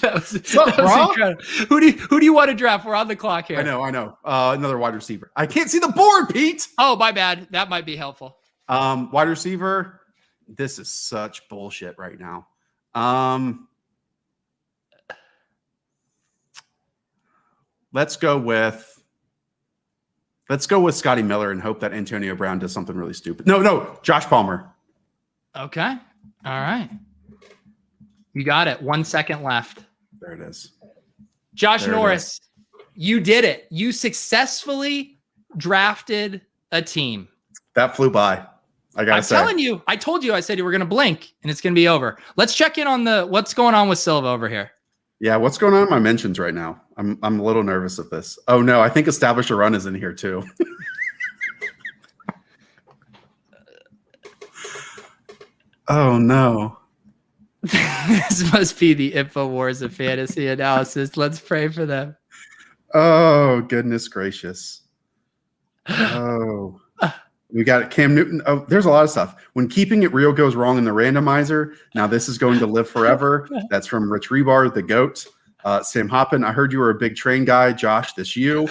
[SPEAKER 1] that was incredible. Who do you want to draft? We're on the clock here.
[SPEAKER 2] I know. Another wide receiver. I can't see the board, Pete.
[SPEAKER 1] Oh, my bad. That might be helpful.
[SPEAKER 2] Wide receiver. This is such bullshit right now. Let's go with Scotty Miller and hope that Antonio Brown does something really stupid. No, Josh Palmer.
[SPEAKER 1] Okay. All right. You got it. 1 second left.
[SPEAKER 2] There it is.
[SPEAKER 1] Josh Norris, you did it. You successfully drafted a team.
[SPEAKER 2] That flew by. I gotta say.
[SPEAKER 1] I'm telling you, I told you, I said you were going to blink and it's going to be over. Let's check in on what's going on with Silva over here.
[SPEAKER 2] Yeah, what's going on in my mentions right now? I'm a little nervous of this. Oh no, I think Establish a Run is in here too. Oh no.
[SPEAKER 1] This must be the InfoWars of fantasy analysis. Let's pray for them.
[SPEAKER 2] Oh, goodness gracious. Oh. We got Cam Newton. Oh, there's a lot of stuff. When keeping it real goes wrong in the randomizer, now this is going to live forever. That's from Rich Rebar, the GOAT. Sam Hoppin, I heard you were a big train guy. Josh, this you.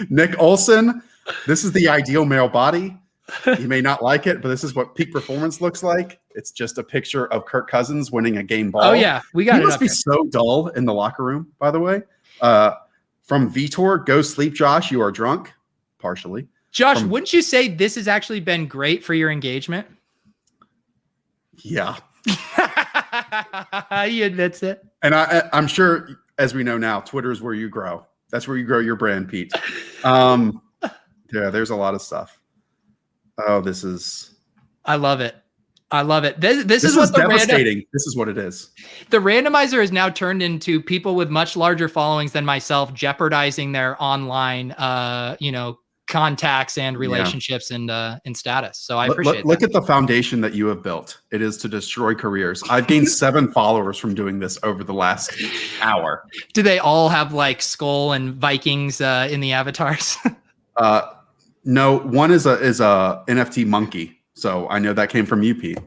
[SPEAKER 2] Nick Olson, this is the ideal male body. You may not like it, but this is what peak performance looks like. It's just a picture of Kirk Cousins winning a game ball.
[SPEAKER 1] Oh, yeah. We got it.
[SPEAKER 2] He must be so dull in the locker room, by the way. From Vitor, go sleep, Josh. You are drunk. Partially.
[SPEAKER 1] Josh, wouldn't you say this has actually been great for your engagement?
[SPEAKER 2] Yeah.
[SPEAKER 1] He admits it.
[SPEAKER 2] And I'm sure, as we know now, Twitter is where you grow. That's where you grow your brand, Pete. Yeah, there's a lot of stuff. Oh, this is...
[SPEAKER 1] I love it. This is what
[SPEAKER 2] devastating. This is what it is.
[SPEAKER 1] The randomizer has now turned into people with much larger followings than myself jeopardizing their online, contacts and relationships and status. So I appreciate
[SPEAKER 2] look at the foundation that you have built. It is to destroy careers. I've gained 7 followers from doing this over the last hour.
[SPEAKER 1] Do they all have like skull and Vikings in the avatars?
[SPEAKER 2] No, one is a NFT monkey. So I know that came from you, Pete.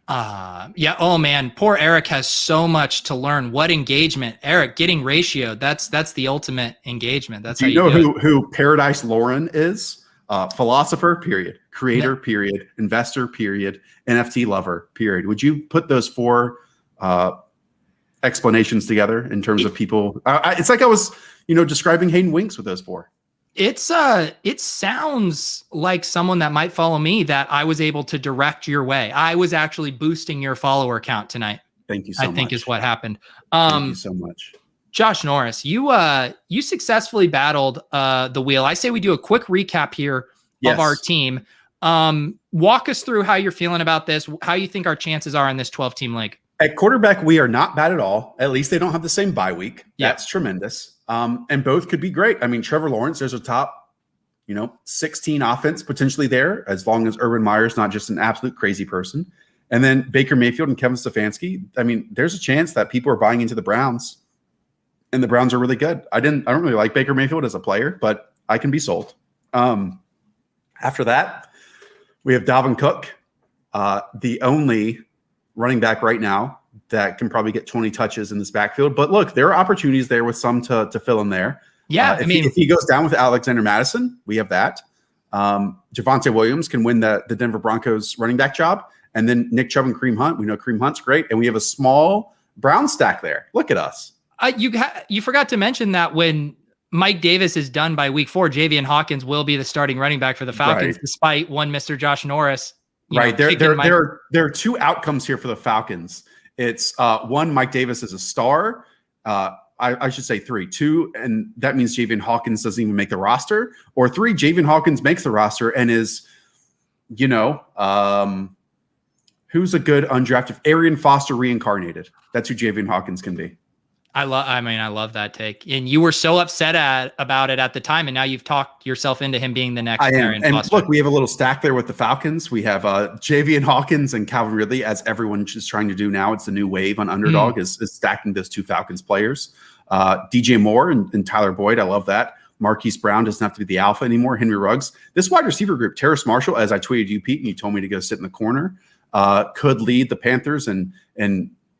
[SPEAKER 1] Yeah. Oh man, poor Eric has so much to learn. What engagement, Eric? Getting ratio. That's the ultimate engagement. That's
[SPEAKER 2] do you know who Paradise Lauren is? Philosopher. Period. Creator. Period. Investor. Period. NFT lover. Period. Would you put those 4 explanations together in terms of people? It's like I was, describing Hayden Winks with those 4.
[SPEAKER 1] It sounds like someone that might follow me that I was able to direct your way. I was actually boosting your follower count tonight.
[SPEAKER 2] Thank you so much.
[SPEAKER 1] I think is what happened.
[SPEAKER 2] Thank you so much.
[SPEAKER 1] Josh Norris, you successfully battled the wheel. I say we do a quick recap here of our team. Walk us through how you're feeling about this, how you think our chances are in this 12-team league.
[SPEAKER 2] At quarterback, we are not bad at all. At least they don't have the same bye week.
[SPEAKER 1] Yeah.
[SPEAKER 2] That's tremendous. And both could be great. I mean, Trevor Lawrence, there's a top, 16 offense potentially there, as long as Urban Meyer's not just an absolute crazy person. And then Baker Mayfield and Kevin Stefanski. I mean, there's a chance that people are buying into the Browns, and the Browns are really good. I don't really like Baker Mayfield as a player, but I can be sold. After that, we have Dalvin Cook, the only running back right now that can probably get 20 touches in this backfield. But look, there are opportunities there with some to fill in there.
[SPEAKER 1] Yeah,
[SPEAKER 2] if he goes down with Alexander Madison, we have that. Javonte Williams can win the Denver Broncos running back job. And then Nick Chubb and Kareem Hunt. We know Kareem Hunt's great. And we have a small Brown stack there. Look at us.
[SPEAKER 1] You forgot to mention that when Mike Davis is done by week 4, Javian Hawkins will be the starting running back for the Falcons, despite one Mr. Josh Norris.
[SPEAKER 2] There are 2 outcomes here for the Falcons. It's one, Mike Davis is a star. I should say 3. 2, and that means Javian Hawkins doesn't even make the roster. Or 3, Javian Hawkins makes the roster and is, who's a good undrafted? Arian Foster reincarnated. That's who Javian Hawkins can be.
[SPEAKER 1] I love that take. And you were so upset about it at the time, and now you've talked yourself into him being the next.
[SPEAKER 2] I am.
[SPEAKER 1] Arian
[SPEAKER 2] And
[SPEAKER 1] Foster.
[SPEAKER 2] look, we have a little stack there with the Falcons. We have Javian Hawkins and Calvin Ridley, as everyone is trying to do now. It's the new wave on Underdog is stacking those 2 Falcons players. DJ Moore and Tyler Boyd. I love that. Marquise Brown doesn't have to be the alpha anymore. Henry Ruggs. This wide receiver group, Terrace Marshall, as I tweeted you, Pete, and you told me to go sit in the corner, could lead the Panthers and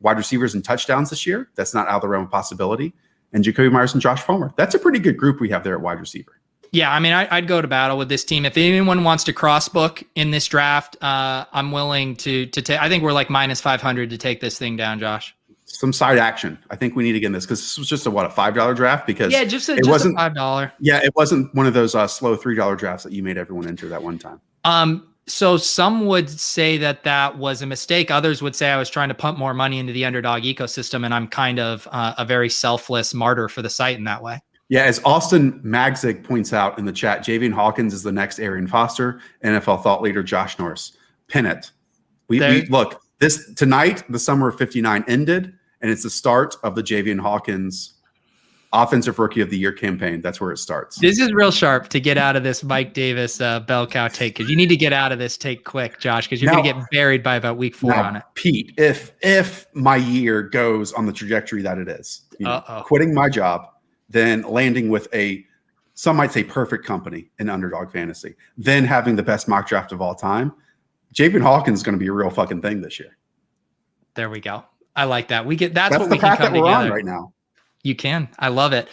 [SPEAKER 2] wide receivers and touchdowns this year. That's not out of the realm of possibility. And Jacoby Myers and Josh Palmer. That's a pretty good group we have there at wide receiver.
[SPEAKER 1] Yeah, I mean, I'd go to battle with this team. If anyone wants to cross book in this draft, I'm willing to take. I think we're like minus 500 to take this thing down, Josh.
[SPEAKER 2] Some side action. I think we need to get in this because this was just a $5 draft. Because
[SPEAKER 1] it wasn't $5.
[SPEAKER 2] Yeah, it wasn't one of those slow $3 drafts that you made everyone enter that one time.
[SPEAKER 1] So some would say that was a mistake. Others would say I was trying to pump more money into the Underdog ecosystem, and I'm kind of a very selfless martyr for the site in that way.
[SPEAKER 2] Yeah, as Austin Magzig points out in the chat, Javian Hawkins is the next Arian Foster. NFL thought leader Josh Norris. Pin it. We look, this tonight, the summer of 59 ended, and it's the start of the Javian Hawkins Offensive Rookie of the Year campaign. That's where it starts.
[SPEAKER 1] This is real sharp to get out of this Mike Davis bell cow take, because you need to get out of this take quick, Josh, because you're going to get buried by about week 4 on it.
[SPEAKER 2] Pete, if my year goes on the trajectory that it is, quitting my job, then landing with some might say perfect company in Underdog Fantasy, then having the best mock draft of all time, Javian Hawkins is going to be a real fucking thing this year.
[SPEAKER 1] There we go. I like that. That's what
[SPEAKER 2] the
[SPEAKER 1] we
[SPEAKER 2] path
[SPEAKER 1] can come
[SPEAKER 2] that we're
[SPEAKER 1] together
[SPEAKER 2] on right now.
[SPEAKER 1] You can. I love it.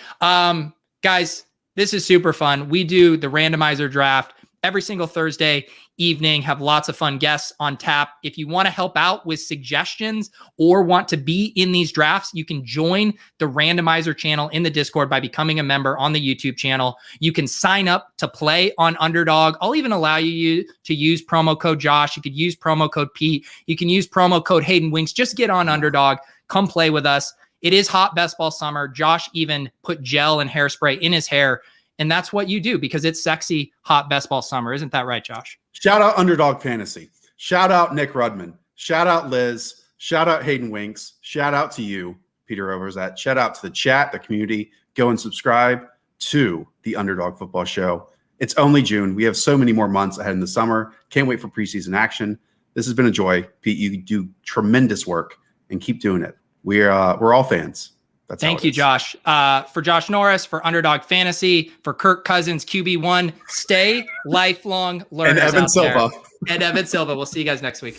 [SPEAKER 1] Guys, this is super fun. We do the randomizer draft every single Thursday evening, have lots of fun guests on tap. If you want to help out with suggestions or want to be in these drafts, you can join the randomizer channel in the Discord by becoming a member on the YouTube channel. You can sign up to play on Underdog. I'll even allow you to use promo code Josh. You could use promo code Pete. You can use promo code Hayden Winks. Just get on Underdog. Come play with us. It is hot best ball summer. Josh even put gel and hairspray in his hair. And that's what you do because it's sexy, hot best ball summer. Isn't that right, Josh?
[SPEAKER 2] Shout out Underdog Fantasy. Shout out Nick Rudman. Shout out Liz. Shout out Hayden Winks. Shout out to you, Peter Overzat. Shout out to the chat, the community. Go and subscribe to the Underdog Football Show. It's only June. We have so many more months ahead in the summer. Can't wait for preseason action. This has been a joy. Pete, you do tremendous work and keep doing it. We're all fans.
[SPEAKER 1] Thank you, Josh. For Josh Norris, for Underdog Fantasy, for Kirk Cousins, QB1, stay lifelong learners.
[SPEAKER 2] And Evan Silva.
[SPEAKER 1] And Evan Silva. We'll see you guys next week.